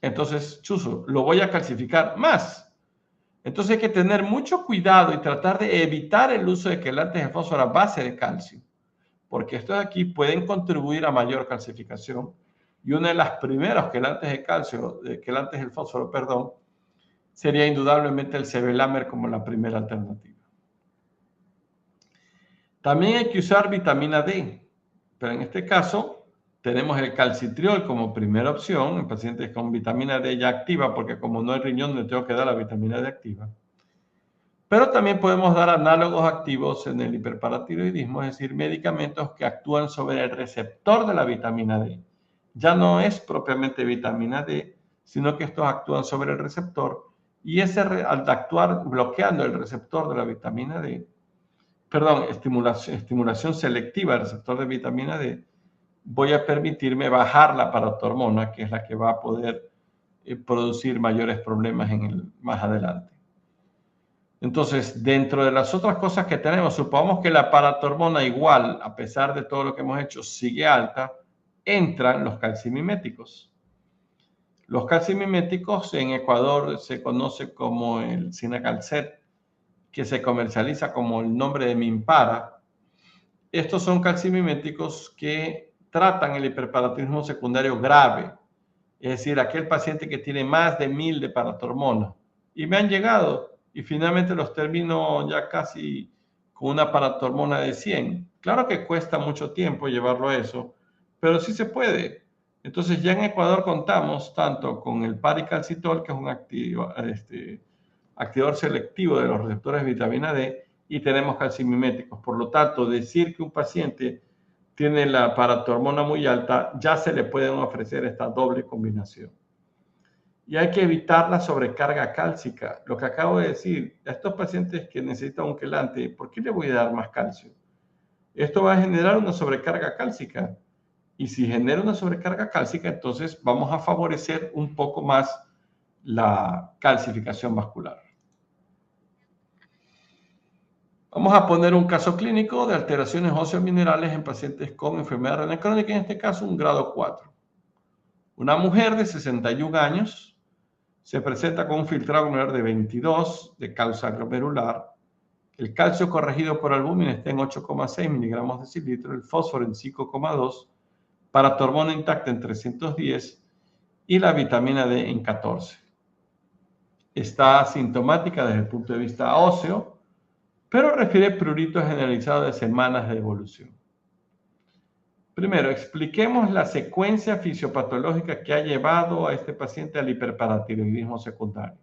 Entonces, chuzo, lo voy a calcificar más. Entonces hay que tener mucho cuidado y tratar de evitar el uso de quelantes de fósforo a base de calcio, porque estos de aquí pueden contribuir a mayor calcificación. Y una de las primeras quelantes de calcio, quelantes del fósforo, perdón, sería indudablemente el sevelamer como la primera alternativa. También hay que usar vitamina D, pero en este caso tenemos el calcitriol como primera opción en pacientes con vitamina D ya activa, porque como no hay riñón, le tengo que dar la vitamina D activa. Pero también podemos dar análogos activos en el hiperparatiroidismo, es decir, medicamentos que actúan sobre el receptor de la vitamina D. Ya no es propiamente vitamina D, sino que estos actúan sobre el receptor y al actuar bloqueando el receptor de la vitamina D, perdón, estimulación selectiva del receptor de vitamina D, voy a permitirme bajar la paratormona, que es la que va a poder producir mayores problemas más adelante. Entonces, dentro de las otras cosas que tenemos, supongamos que la paratormona igual, a pesar de todo lo que hemos hecho, sigue alta, entran los calcimiméticos. Los calcimiméticos en Ecuador se conoce como el Cinacalcet, que se comercializa como el nombre de Mimpara. Estos son calcimiméticos que tratan el hiperparatiroidismo secundario grave, es decir, aquel paciente que tiene más de 1000 de paratormona. Y me han llegado y finalmente los termino ya casi con una paratormona de 100. Claro que cuesta mucho tiempo llevarlo a eso, pero sí se puede. Entonces ya en Ecuador contamos tanto con el paricalcitol, que es un activador selectivo de los receptores de vitamina D, y tenemos calcimiméticos. Por lo tanto, decir que un paciente tiene la paratormona muy alta, ya se le pueden ofrecer esta doble combinación. Y hay que evitar la sobrecarga cálcica. Lo que acabo de decir, a estos pacientes que necesitan un quelante, ¿por qué le voy a dar más calcio? Esto va a generar una sobrecarga cálcica. Y si genera una sobrecarga cálcica, entonces vamos a favorecer un poco más la calcificación vascular. Vamos a poner un caso clínico de alteraciones óseo-minerales en pacientes con enfermedad renal crónica, en este caso un grado 4. Una mujer de 61 años se presenta con un filtrado glomerular de 22 de causa glomerular. El calcio corregido por albúmina está en 8,6 miligramos de decilitro, el fósforo en 5,2, paratormona intacta en 310 y la vitamina D en 14. Está asintomática desde el punto de vista óseo, pero refiere prurito generalizado de semanas de evolución. Primero, expliquemos la secuencia fisiopatológica que ha llevado a este paciente al hiperparatiroidismo secundario.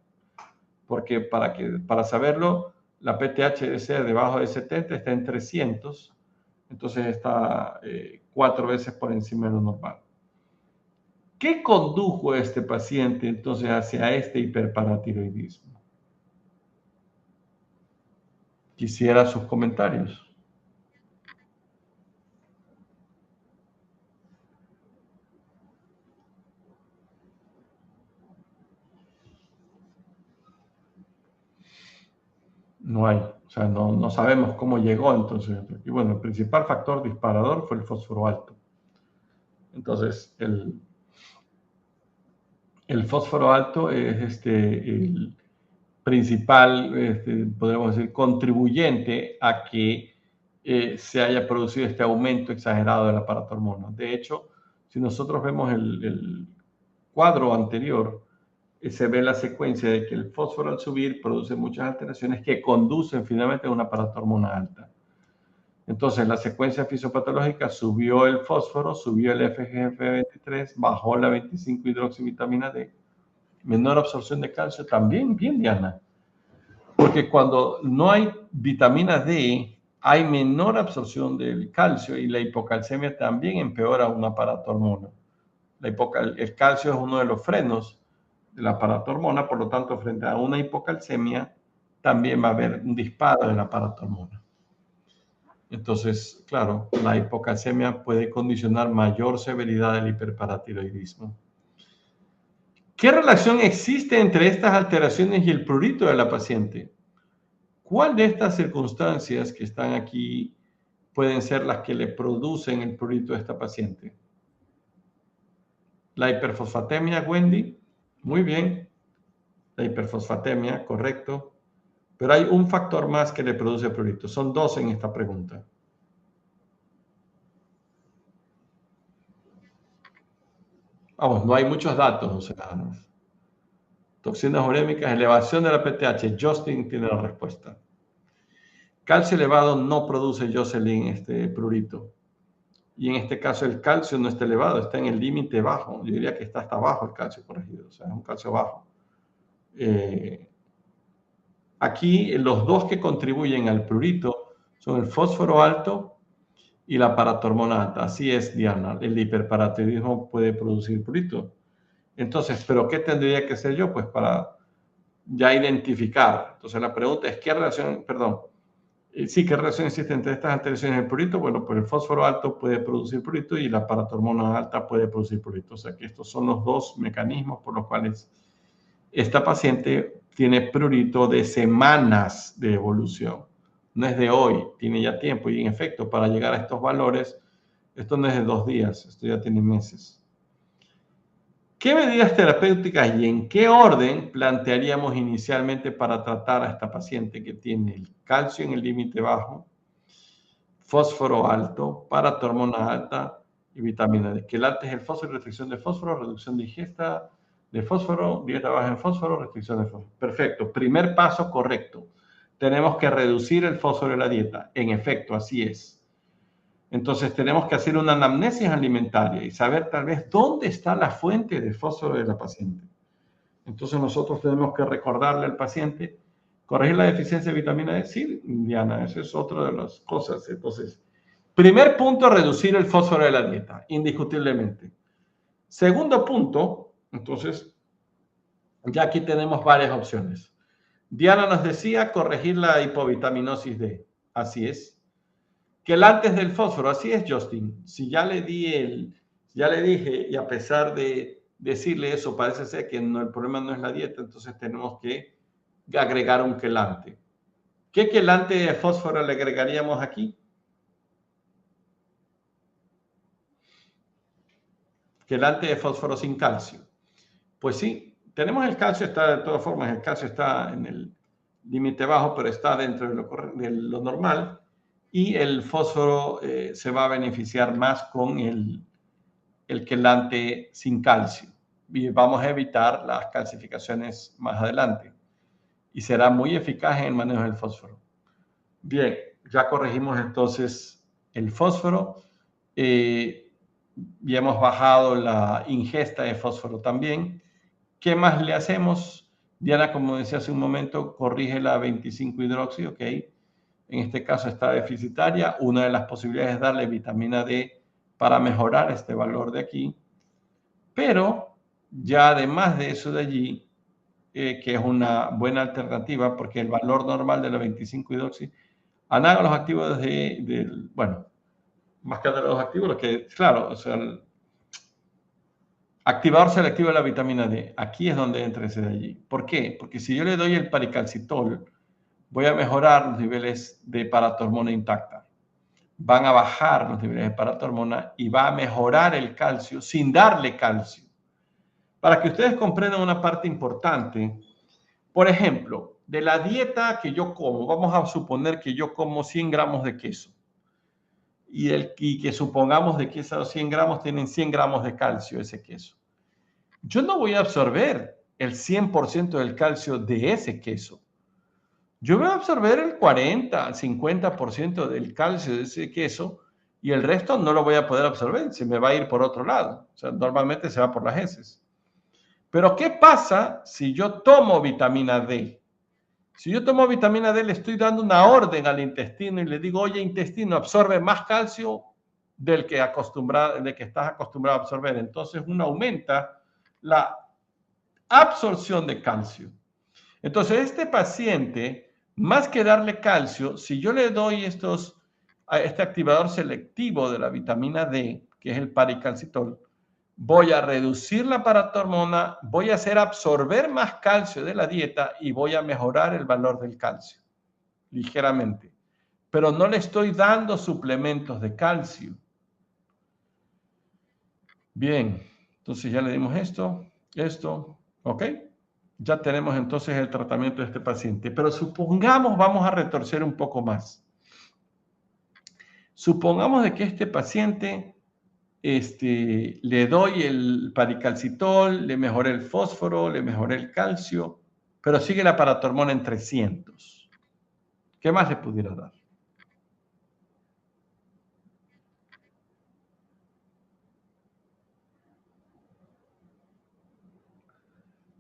Porque para saberlo, la PTH debe ser debajo de 70, está en 300, entonces está 4 veces por encima de lo normal. ¿Qué condujo a este paciente entonces hacia este hiperparatiroidismo? Quisiera sus comentarios. No hay, o sea, no sabemos cómo llegó entonces. Y bueno, el principal factor disparador fue el fósforo alto. Entonces, el fósforo alto es el principal, podríamos decir, contribuyente a que se haya producido este aumento exagerado de la paratormona. De hecho, si nosotros vemos el cuadro anterior, se ve la secuencia de que el fósforo al subir produce muchas alteraciones que conducen finalmente a una paratormona alta. Entonces, la secuencia fisiopatológica subió el fósforo, subió el FGF23, bajó la 25-hidroxivitamina D Menor absorción de calcio también, bien, Diana. Porque cuando no hay vitamina D, hay menor absorción del calcio y la hipocalcemia también empeora una paratormona. El calcio es uno de los frenos de la paratormona, por lo tanto, frente a una hipocalcemia, también va a haber un disparo de la paratormona. Entonces, claro, la hipocalcemia puede condicionar mayor severidad del hiperparatiroidismo. ¿Qué relación existe entre estas alteraciones y el prurito de la paciente? ¿Cuál de estas circunstancias que están aquí pueden ser las que le producen el prurito a esta paciente? La hiperfosfatemia, Wendy. Muy bien. La hiperfosfatemia, correcto. Pero hay un factor más que le produce prurito. Son dos en esta pregunta. Vamos, no hay muchos datos, o sea, toxinas urémicas, elevación de la PTH. Justin tiene la respuesta. Calcio elevado no produce Jocelyn prurito. Y en este caso el calcio no está elevado, está en el límite bajo. Yo diría que está hasta abajo el calcio corregido, o sea, es un calcio bajo. Aquí los dos que contribuyen al prurito son el fósforo alto y la paratormona alta. Así es, Diana, el hiperparatiroidismo puede producir prurito. Entonces, ¿pero qué tendría que hacer yo? Pues para ya identificar. Entonces la pregunta es, ¿qué relación, ¿qué relación existe entre estas alteraciones del prurito? Bueno, pues el fósforo alto puede producir prurito y la paratormona alta puede producir prurito. O sea que estos son los dos mecanismos por los cuales esta paciente tiene prurito de semanas de evolución. No es de hoy, tiene ya tiempo. Y en efecto, para llegar a estos valores, esto no es de 2 días, esto ya tiene meses. ¿Qué medidas terapéuticas y en qué orden plantearíamos inicialmente para tratar a esta paciente que tiene el calcio en el límite bajo, fósforo alto, paratormona alta y vitamina D? Quelante es el fósforo, restricción de fósforo, reducción de ingesta de fósforo, dieta baja en fósforo, restricción de fósforo. Perfecto, primer paso correcto. Tenemos que reducir el fósforo de la dieta. En efecto, así es. Entonces tenemos que hacer una anamnesis alimentaria y saber tal vez dónde está la fuente de fósforo de la paciente. Entonces nosotros tenemos que recordarle al paciente, corregir la deficiencia de vitamina D. Sí, Diana, eso es otra de las cosas. Entonces, primer punto, reducir el fósforo de la dieta, indiscutiblemente. Segundo punto, entonces, ya aquí tenemos varias opciones. Diana nos decía corregir la hipovitaminosis D. Así es. Quelantes del fósforo, así es, Justin. Si ya le dije, y a pesar de decirle eso, parece ser que no, el problema no es la dieta, entonces tenemos que agregar un quelante. ¿Qué quelante de fósforo le agregaríamos aquí? Quelante de fósforo sin calcio. Pues sí, tenemos el calcio, está de todas formas, el calcio está en el límite bajo, pero está dentro de lo normal. Y el fósforo se va a beneficiar más con el quelante sin calcio. Y vamos a evitar las calcificaciones más adelante. Y será muy eficaz en el manejo del fósforo. Bien, ya corregimos entonces el fósforo. Y hemos bajado la ingesta de fósforo también. ¿Qué más le hacemos? Diana, como decía hace un momento, corrige la 25-hidroxi, ok. En este caso está deficitaria. Una de las posibilidades es darle vitamina D para mejorar este valor de aquí. Pero ya además de eso de allí, que es una buena alternativa, porque el valor normal de la 25-hidroxi, análogo a los activos bueno, más que análogos activos, lo que, claro, o sea, el activador selectivo de la vitamina D, aquí es donde entra ese de allí. ¿Por qué? Porque si yo le doy el paricalcitol, voy a mejorar los niveles de paratormona intacta. Van a bajar los niveles de paratormona y va a mejorar el calcio sin darle calcio. Para que ustedes comprendan una parte importante, por ejemplo, de la dieta que yo como, vamos a suponer que yo como 100 gramos de queso y que supongamos de que esos 100 gramos tienen 100 gramos de calcio ese queso. Yo no voy a absorber el 100% del calcio de ese queso. Yo voy a absorber el 40, 50% del calcio de ese queso y el resto no lo voy a poder absorber, se me va a ir por otro lado. O sea, normalmente se va por las heces. Pero ¿qué pasa si yo tomo vitamina D? Si yo tomo vitamina D, le estoy dando una orden al intestino y le digo, oye, intestino, absorbe más calcio del que estás acostumbrado a absorber. Entonces uno aumenta la absorción de calcio. Entonces este paciente, más que darle calcio, si yo le doy este activador selectivo de la vitamina D, que es el paricalcitol, voy a reducir la paratormona, voy a hacer absorber más calcio de la dieta y voy a mejorar el valor del calcio ligeramente. Pero no le estoy dando suplementos de calcio. Bien, entonces ya le dimos esto, ¿ok? Ya tenemos entonces el tratamiento de este paciente. Pero supongamos, vamos a retorcer un poco más. Supongamos de que este paciente le doy el paricalcitol, le mejoré el fósforo, le mejoré el calcio, pero sigue la paratormona en 300. ¿Qué más le pudiera dar?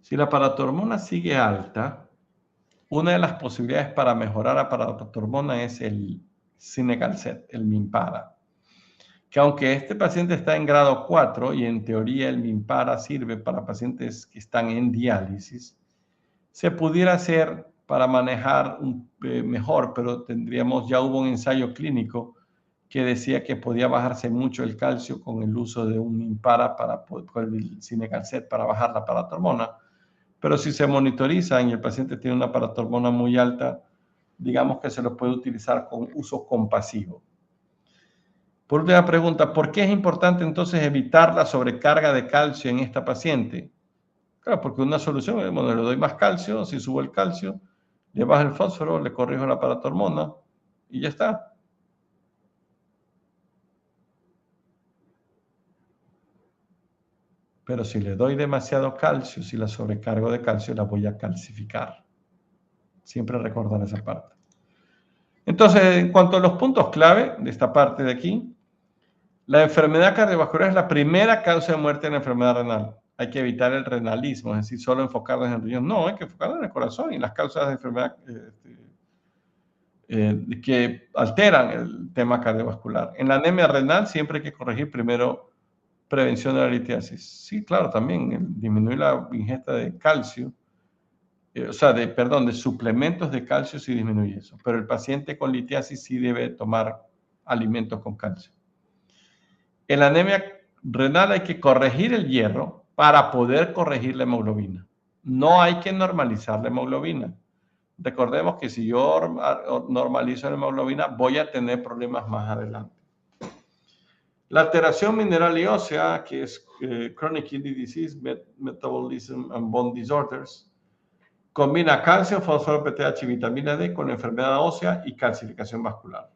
Si la paratormona sigue alta, una de las posibilidades para mejorar la paratormona es el Cinecalcet, el Mimpara. Que aunque este paciente está en grado 4 y en teoría el Mimpara sirve para pacientes que están en diálisis, se pudiera hacer para manejar mejor, pero ya hubo un ensayo clínico que decía que podía bajarse mucho el calcio con el uso de un Mimpara con el Cinecalcet para bajar la paratormona. Pero si se monitorizan y el paciente tiene una paratormona muy alta, digamos que se lo puede utilizar con uso compasivo. Por última pregunta, ¿por qué es importante entonces evitar la sobrecarga de calcio en esta paciente? Claro, porque una solución es, bueno, le doy más calcio, si subo el calcio, le bajo el fósforo, le corrijo la paratormona y ya está. Pero si le doy demasiado calcio, si la sobrecargo de calcio, la voy a calcificar. Siempre recordar esa parte. Entonces, en cuanto a los puntos clave de esta parte de aquí, la enfermedad cardiovascular es la primera causa de muerte en la enfermedad renal. Hay que evitar el renalismo, es decir, solo enfocarnos en el riñón. No, hay que enfocarnos en el corazón y las causas de enfermedad que alteran el tema cardiovascular. En la anemia renal siempre hay que corregir primero prevención de la litiasis. Sí, claro, también disminuir la ingesta de calcio, de suplementos de calcio sí disminuye eso, pero el paciente con litiasis sí debe tomar alimentos con calcio. En la anemia renal hay que corregir el hierro para poder corregir la hemoglobina. No hay que normalizar la hemoglobina. Recordemos que si yo normalizo la hemoglobina, voy a tener problemas más adelante. La alteración mineral y ósea, que es Chronic Kidney Disease, Metabolism and Bone Disorders, combina calcio, fósforo, PTH y vitamina D con enfermedad ósea y calcificación vascular.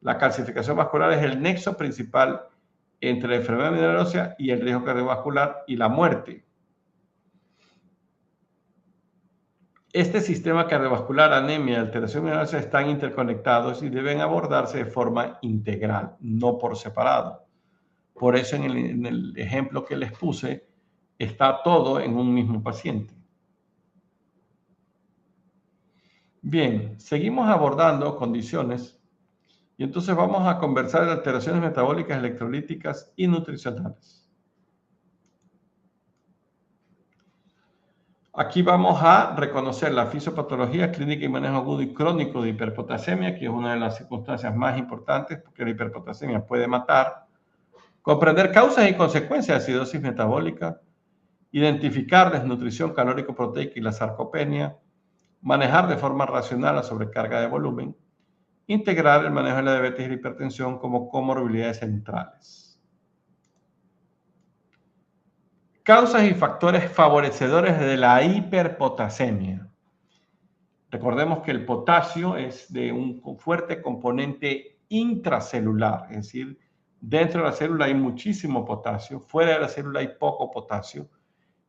La calcificación vascular es el nexo principal entre la enfermedad mineral ósea y el riesgo cardiovascular y la muerte. Este sistema cardiovascular, anemia y alteración mineral ósea están interconectados y deben abordarse de forma integral, no por separado. Por eso en el ejemplo que les puse, está todo en un mismo paciente. Bien, seguimos abordando condiciones y entonces vamos a conversar de alteraciones metabólicas, electrolíticas y nutricionales. Aquí vamos a reconocer la fisiopatología clínica y manejo agudo y crónico de hiperpotasemia, que es una de las circunstancias más importantes porque la hiperpotasemia puede matar. Comprender causas y consecuencias de acidosis metabólica, identificar desnutrición calórico-proteica y la sarcopenia, manejar de forma racional la sobrecarga de volumen, integrar el manejo de la diabetes y la hipertensión como comorbilidades centrales. Causas y factores favorecedores de la hiperpotasemia. Recordemos que el potasio es de un fuerte componente intracelular, es decir, dentro de la célula hay muchísimo potasio, fuera de la célula hay poco potasio,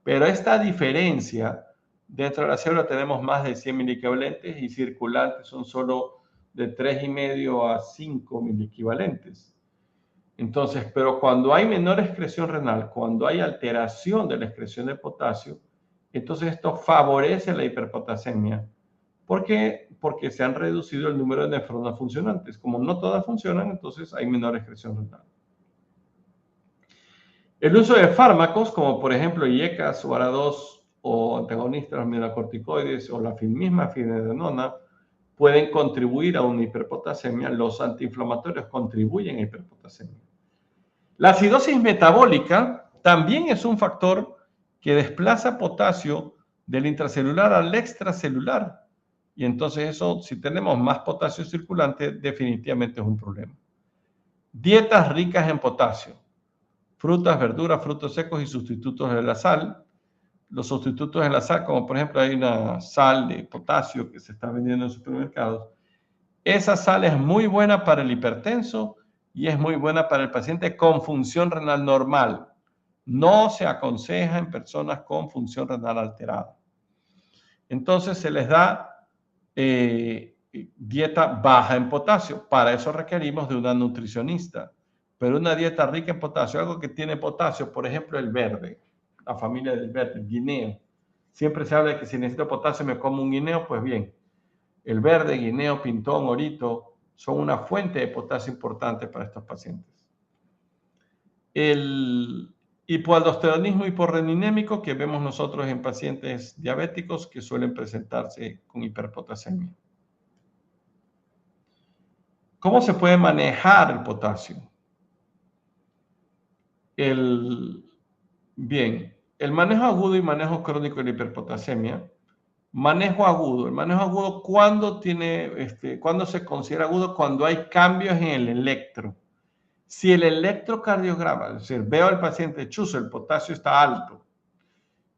pero esta diferencia, dentro de la célula tenemos más de 100 miliequivalentes y circulantes son solo de 3,5 a 5 miliequivalentes. Entonces, pero cuando hay menor excreción renal, cuando hay alteración de la excreción de potasio, entonces esto favorece la hiperpotasemia. ¿Por qué? Porque se han reducido el número de nefronas funcionantes. Como no todas funcionan, entonces hay menor excreción renal. El uso de fármacos, como por ejemplo IECAS o ARA2 o antagonistas mineralocorticoides o la misma finerenona, pueden contribuir a una hiperpotasemia. Los antiinflamatorios contribuyen a hiperpotasemia. La acidosis metabólica también es un factor que desplaza potasio del intracelular al extracelular. Y entonces eso, si tenemos más potasio circulante, definitivamente es un problema. Dietas ricas en potasio. Frutas, verduras, frutos secos y sustitutos de la sal. Los sustitutos de la sal, como por ejemplo hay una sal de potasio que se está vendiendo en supermercados. Esa sal es muy buena para el hipertenso y es muy buena para el paciente con función renal normal. No se aconseja en personas con función renal alterada. Entonces se les da dieta baja en potasio. Para eso requerimos de una nutricionista. Pero una dieta rica en potasio, algo que tiene potasio, por ejemplo el verde, la familia del verde, el guineo. Siempre se habla de que si necesito potasio me como un guineo, pues bien. El verde, guineo, pintón, orito son una fuente de potasio importante para estos pacientes. El hipoaldosteronismo hiporreninémico que vemos nosotros en pacientes diabéticos que suelen presentarse con hiperpotasemia. ¿Cómo se puede manejar el potasio? Bien, el manejo agudo y manejo crónico de la hiperpotasemia. Manejo agudo. El manejo agudo, ¿cuándo se considera agudo? Cuando hay cambios en el electro. Si el electrocardiograma, es decir, veo al paciente, chuzo, el potasio está alto,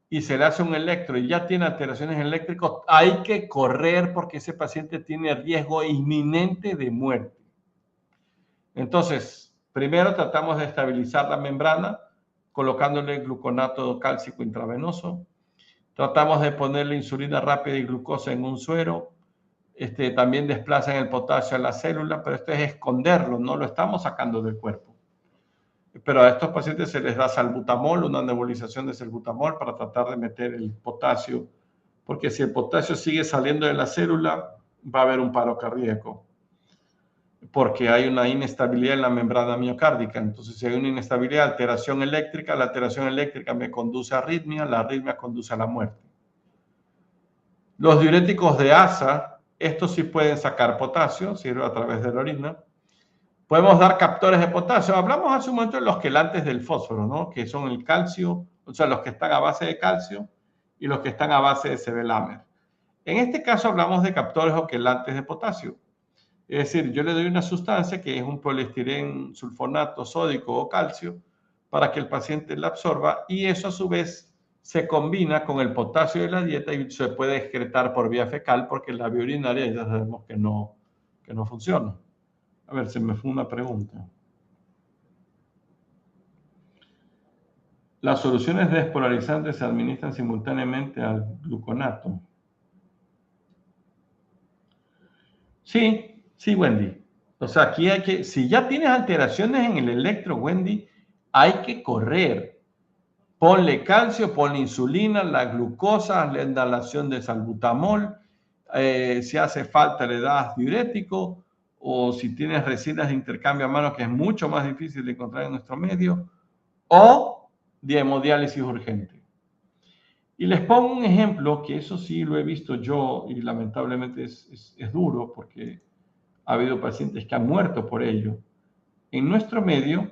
y se le hace un electro y ya tiene alteraciones eléctricas, hay que correr porque ese paciente tiene riesgo inminente de muerte. Entonces, primero tratamos de estabilizar la membrana colocándole gluconato cálcico intravenoso. Tratamos de ponerle insulina rápida y glucosa en un suero. También desplazan el potasio a la célula, pero esto es esconderlo, no lo estamos sacando del cuerpo. Pero a estos pacientes se les da salbutamol, una nebulización de salbutamol para tratar de meter el potasio, porque si el potasio sigue saliendo de la célula, va a haber un paro cardíaco, porque hay una inestabilidad en la membrana miocárdica. Entonces, si hay una inestabilidad, alteración eléctrica, la alteración eléctrica me conduce a arritmia, la arritmia conduce a la muerte. Los diuréticos de ASA, estos sí pueden sacar potasio, sirve a través de la orina. Podemos dar captores de potasio. Hablamos hace un momento de los quelantes del fósforo, ¿no? Que son el calcio, o sea, los que están a base de calcio y los que están a base de sevelamer. En este caso hablamos de captores o quelantes de potasio. Es decir, yo le doy una sustancia que es un poliestireno, sulfonato, sódico o calcio para que el paciente la absorba y eso a su vez se combina con el potasio de la dieta y se puede excretar por vía fecal porque la vía urinaria ya sabemos que no funciona. A ver, se me fue una pregunta. Las soluciones despolarizantes se administran simultáneamente al gluconato. Sí, Wendy. O sea, aquí hay que, si ya tienes alteraciones en el electro, Wendy, hay que correr. Ponle calcio, ponle insulina, la glucosa, la inhalación de salbutamol. Si hace falta, le das diurético. O si tienes resinas de intercambio a mano, que es mucho más difícil de encontrar en nuestro medio. O de hemodiálisis urgente. Y les pongo un ejemplo, que eso sí lo he visto yo y lamentablemente es duro porque ha habido pacientes que han muerto por ello. En nuestro medio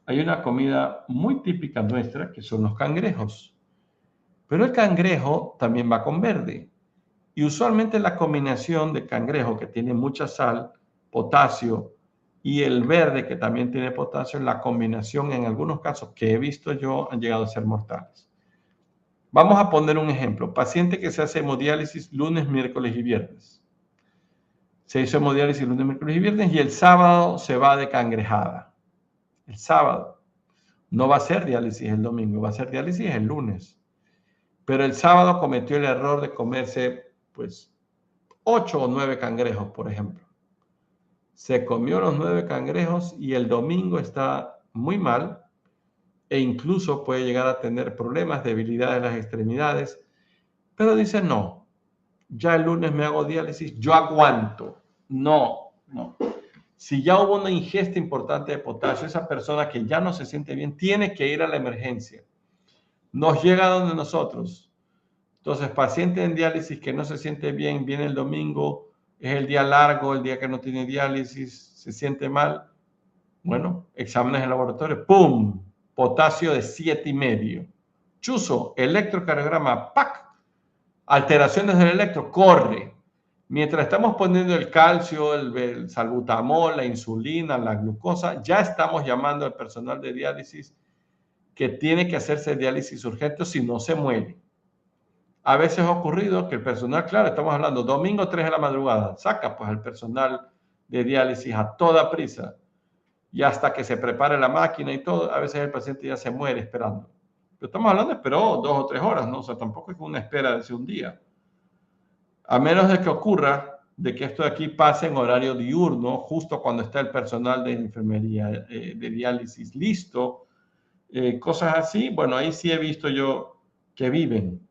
hay una comida muy típica nuestra que son los cangrejos. Pero el cangrejo también va con verde. Y usualmente la combinación de cangrejo que tiene mucha sal, potasio y el verde que también tiene potasio, la combinación en algunos casos que he visto yo han llegado a ser mortales. Vamos a poner un ejemplo. Paciente que se hace hemodiálisis lunes, miércoles y viernes. Se hizo hemodiálisis lunes, miércoles y viernes y el sábado se va de cangrejada. El sábado. No va a ser diálisis el domingo, va a ser diálisis el lunes. Pero el sábado cometió el error de comerse, pues, 8 o 9 cangrejos, por ejemplo. se comió los 9 cangrejos y el domingo está muy mal e incluso puede llegar a tener problemas, debilidad de las extremidades, pero dice no, ya el lunes me hago diálisis, yo aguanto. No. Si ya hubo una ingesta importante de potasio, esa persona que ya no se siente bien tiene que ir a la emergencia. Nos llega donde nosotros. Entonces, paciente en diálisis que no se siente bien, viene el domingo, es el día largo, el día que no tiene diálisis, se siente mal. Bueno, exámenes en laboratorio, ¡pum! Potasio de 7,5. Chuzo, electrocardiograma, ¡pac! Alteraciones del electro, corre. Mientras estamos poniendo el calcio, el salbutamol, la insulina, la glucosa, ya estamos llamando al personal de diálisis que tiene que hacerse diálisis urgente si no se muere. A veces ha ocurrido que el personal, claro, estamos hablando domingo 3 de la madrugada, saca pues al personal de diálisis a toda prisa y hasta que se prepare la máquina y todo, a veces el paciente ya se muere esperando. Pero estamos hablando, esperó 2 o 3 horas, ¿no? O sea, tampoco es una espera de un día. A menos de que ocurra de que esto de aquí pase en horario diurno, justo cuando está el personal de enfermería, de diálisis listo, cosas así, bueno, ahí sí he visto yo que viven.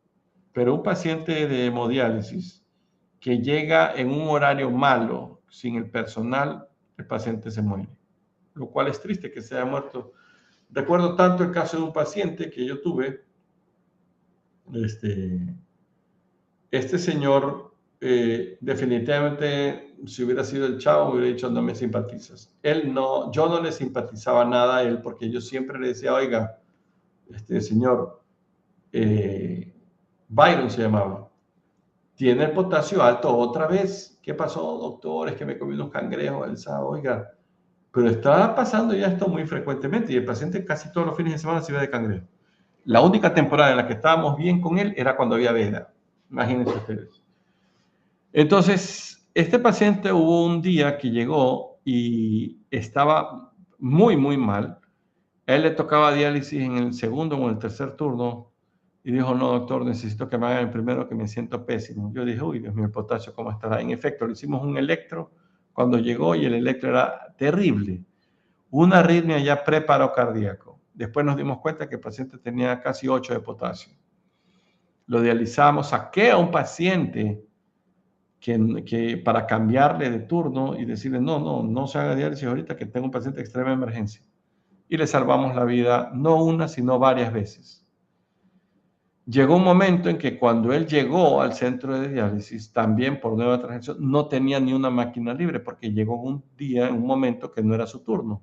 Pero un paciente de hemodiálisis que llega en un horario malo, sin el personal, el paciente se muere. Lo cual es triste que se haya muerto. Recuerdo tanto el caso de un paciente que yo tuve. Este señor, definitivamente, si hubiera sido el Chavo, hubiera dicho, no me simpatizas. Yo no le simpatizaba nada a él porque yo siempre le decía, oiga, señor, Byron se llamaba, tiene el potasio alto otra vez. ¿Qué pasó, doctor? Es que me comí unos cangrejos el sábado. Oiga, pero está pasando ya esto muy frecuentemente y el paciente casi todos los fines de semana se iba de cangrejo. La única temporada en la que estábamos bien con él era cuando había veda. Imagínense ustedes. Entonces, este paciente hubo un día que llegó y estaba muy, muy mal. A él le tocaba diálisis en el segundo o en el tercer turno y dijo, no, doctor, necesito que me hagan el primero, que me siento pésimo. Yo dije, uy, Dios mío, el potasio, ¿cómo estará? En efecto, le hicimos un electro cuando llegó y el electro era terrible. Una arritmia ya preparo cardíaco. Después nos dimos cuenta que el paciente tenía casi 8 de potasio. Lo dializamos, saqué a un paciente que para cambiarle de turno y decirle, no se haga diálisis ahorita que tengo un paciente de extrema emergencia. Y le salvamos la vida no una, sino varias veces. Llegó un momento en que cuando él llegó al centro de diálisis, también por nueva transacción, no tenía ni una máquina libre porque llegó un día, en un momento que no era su turno.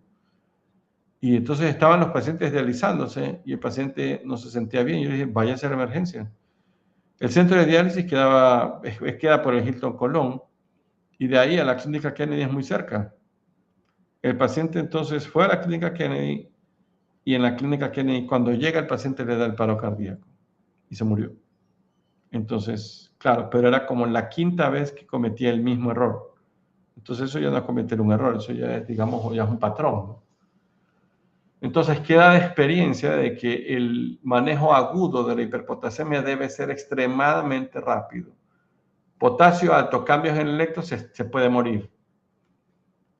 Y entonces estaban los pacientes dializándose y el paciente no se sentía bien. Yo le dije, váyase a la emergencia. El centro de diálisis queda por el Hilton Colón y de ahí a la clínica Kennedy es muy cerca. El paciente entonces fue a la clínica Kennedy y en la clínica Kennedy cuando llega el paciente le da el paro cardíaco y se murió. Entonces, claro, pero era como la quinta vez que cometía el mismo error. Entonces eso ya no es cometer un error, eso ya es, digamos, ya es un patrón, ¿no? Entonces queda de experiencia de que el manejo agudo de la hiperpotasemia debe ser extremadamente rápido. Potasio alto, cambios en el electro, se puede morir.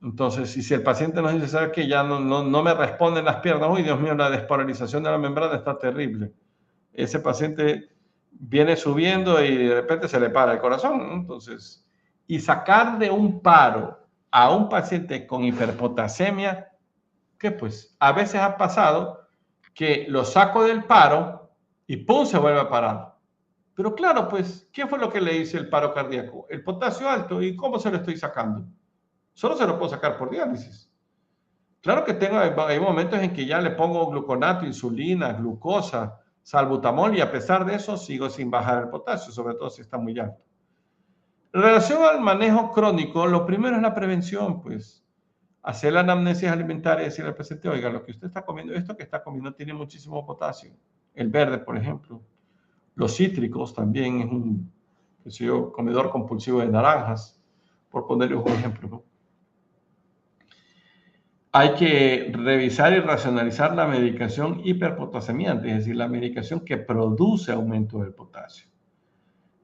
Entonces, si el paciente nos dice, ¿sabe qué? Ya no me responden las piernas, uy, Dios mío, la despolarización de la membrana está terrible. Ese paciente viene subiendo y de repente se le para el corazón, ¿no? Entonces, y sacar de un paro a un paciente con hiperpotasemia, que pues a veces ha pasado que lo saco del paro y ¡pum! Se vuelve a parar. Pero claro, pues, ¿qué fue lo que le hice el paro cardíaco? El potasio alto, ¿y cómo se lo estoy sacando? Solo se lo puedo sacar por diálisis. Claro que hay momentos en que ya le pongo gluconato, insulina, glucosa, salbutamol y a pesar de eso sigo sin bajar el potasio, sobre todo si está muy alto. En relación al manejo crónico, lo primero es la prevención, pues hacer la anamnesis alimentaria y decirle al paciente, oiga, lo que usted está comiendo, esto que está comiendo tiene muchísimo potasio. El verde, por ejemplo. Los cítricos también es un, comedor compulsivo de naranjas, por ponerles un ejemplo, ¿no? Hay que revisar y racionalizar la medicación hiperpotasemiante, es decir, la medicación que produce aumento del potasio.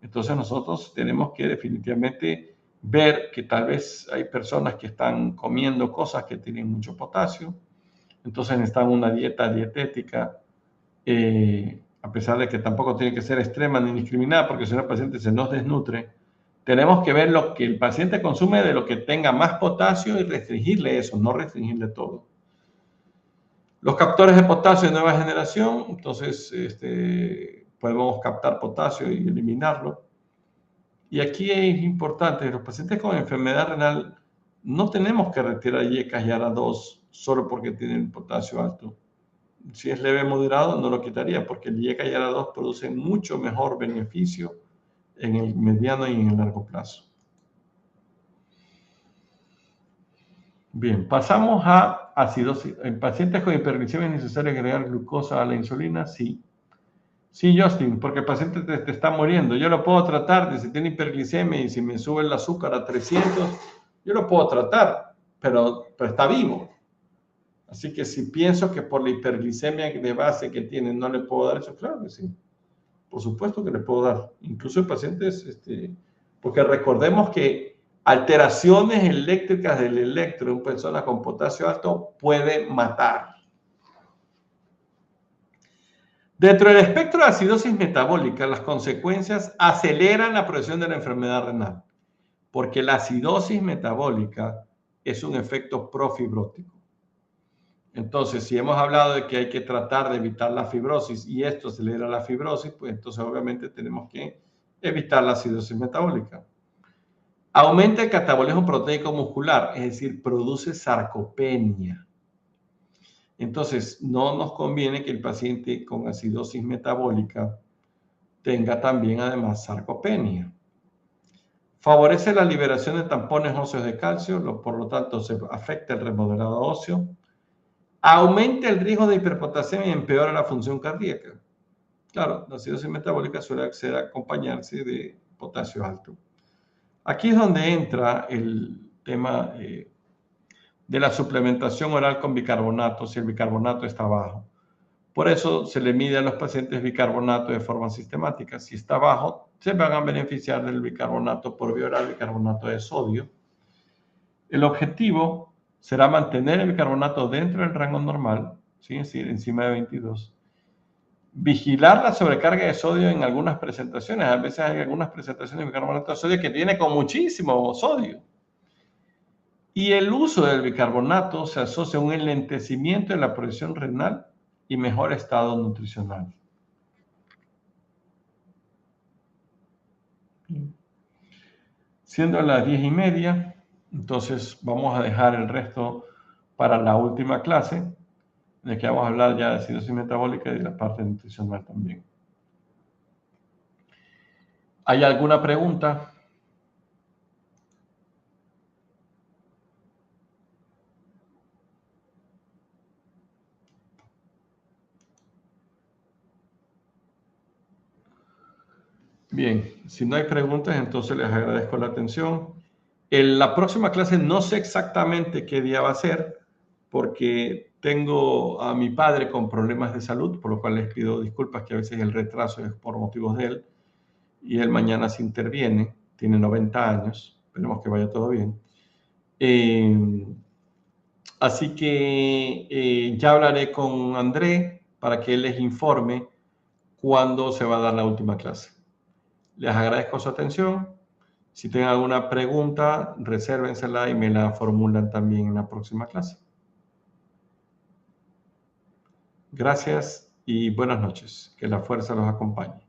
Entonces nosotros tenemos que definitivamente ver que tal vez hay personas que están comiendo cosas que tienen mucho potasio, entonces necesitan una dieta dietética, a pesar de que tampoco tiene que ser extrema ni discriminada, porque si no el paciente se nos desnutre. Tenemos que ver lo que el paciente consume de lo que tenga más potasio y restringirle eso, no restringirle todo. Los captores de potasio de nueva generación, entonces podemos captar potasio y eliminarlo. Y aquí es importante, los pacientes con enfermedad renal no tenemos que retirar IECAS y ARA2 solo porque tienen potasio alto. Si es leve moderado, no lo quitaría, porque el IECA y ARA2 producen mucho mejor beneficio en el mediano y en el largo plazo. Bien, pasamos a acidosis. ¿En pacientes con hiperglicemia es necesario agregar glucosa a la insulina? Sí. Sí, Justin, porque el paciente te está muriendo. Yo lo puedo tratar de si tiene hiperglicemia y si me sube el azúcar a 300, yo lo puedo tratar, pero está vivo. Así que si pienso que por la hiperglicemia de base que tiene no le puedo dar eso, claro que sí. Por supuesto que le puedo dar. Incluso en pacientes, porque recordemos que alteraciones eléctricas del electro en personas con potasio alto puede matar. Dentro del espectro de acidosis metabólica, las consecuencias aceleran la progresión de la enfermedad renal, porque la acidosis metabólica es un efecto profibrótico. Entonces, si hemos hablado de que hay que tratar de evitar la fibrosis y esto acelera la fibrosis, pues entonces obviamente tenemos que evitar la acidosis metabólica. Aumenta el catabolismo proteico muscular, es decir, produce sarcopenia. Entonces, no nos conviene que el paciente con acidosis metabólica tenga también además sarcopenia. Favorece la liberación de tampones óseos de calcio, por lo tanto se afecta el remodelado óseo. Aumenta el riesgo de hiperpotasemia y empeora la función cardíaca. Claro, la acidosis metabólica suele acompañarse de potasio alto. Aquí es donde entra el tema de la suplementación oral con bicarbonato, si el bicarbonato está bajo. Por eso se le mide a los pacientes bicarbonato de forma sistemática. Si está bajo, se van a beneficiar del bicarbonato por vía oral, bicarbonato de sodio. El objetivo será mantener el bicarbonato dentro del rango normal, ¿sí? Es decir, encima de 22. Vigilar la sobrecarga de sodio en algunas presentaciones. A veces hay algunas presentaciones de bicarbonato de sodio que tiene con muchísimo sodio. Y el uso del bicarbonato se asocia a un enlentecimiento de la progresión renal y mejor estado nutricional. Siendo las 10:30, entonces vamos a dejar el resto para la última clase, de que vamos a hablar ya de acidosis metabólica y de la parte nutricional también. ¿Hay alguna pregunta? Bien, si no hay preguntas, entonces les agradezco la atención. En la próxima clase no sé exactamente qué día va a ser, porque tengo a mi padre con problemas de salud, por lo cual les pido disculpas que a veces el retraso es por motivos de él, y él mañana se interviene, tiene 90 años, esperemos que vaya todo bien. Así que ya hablaré con André para que él les informe cuándo se va a dar la última clase. Les agradezco su atención. Si tienen alguna pregunta, resérvensela y me la formulan también en la próxima clase. Gracias y buenas noches. Que la fuerza los acompañe.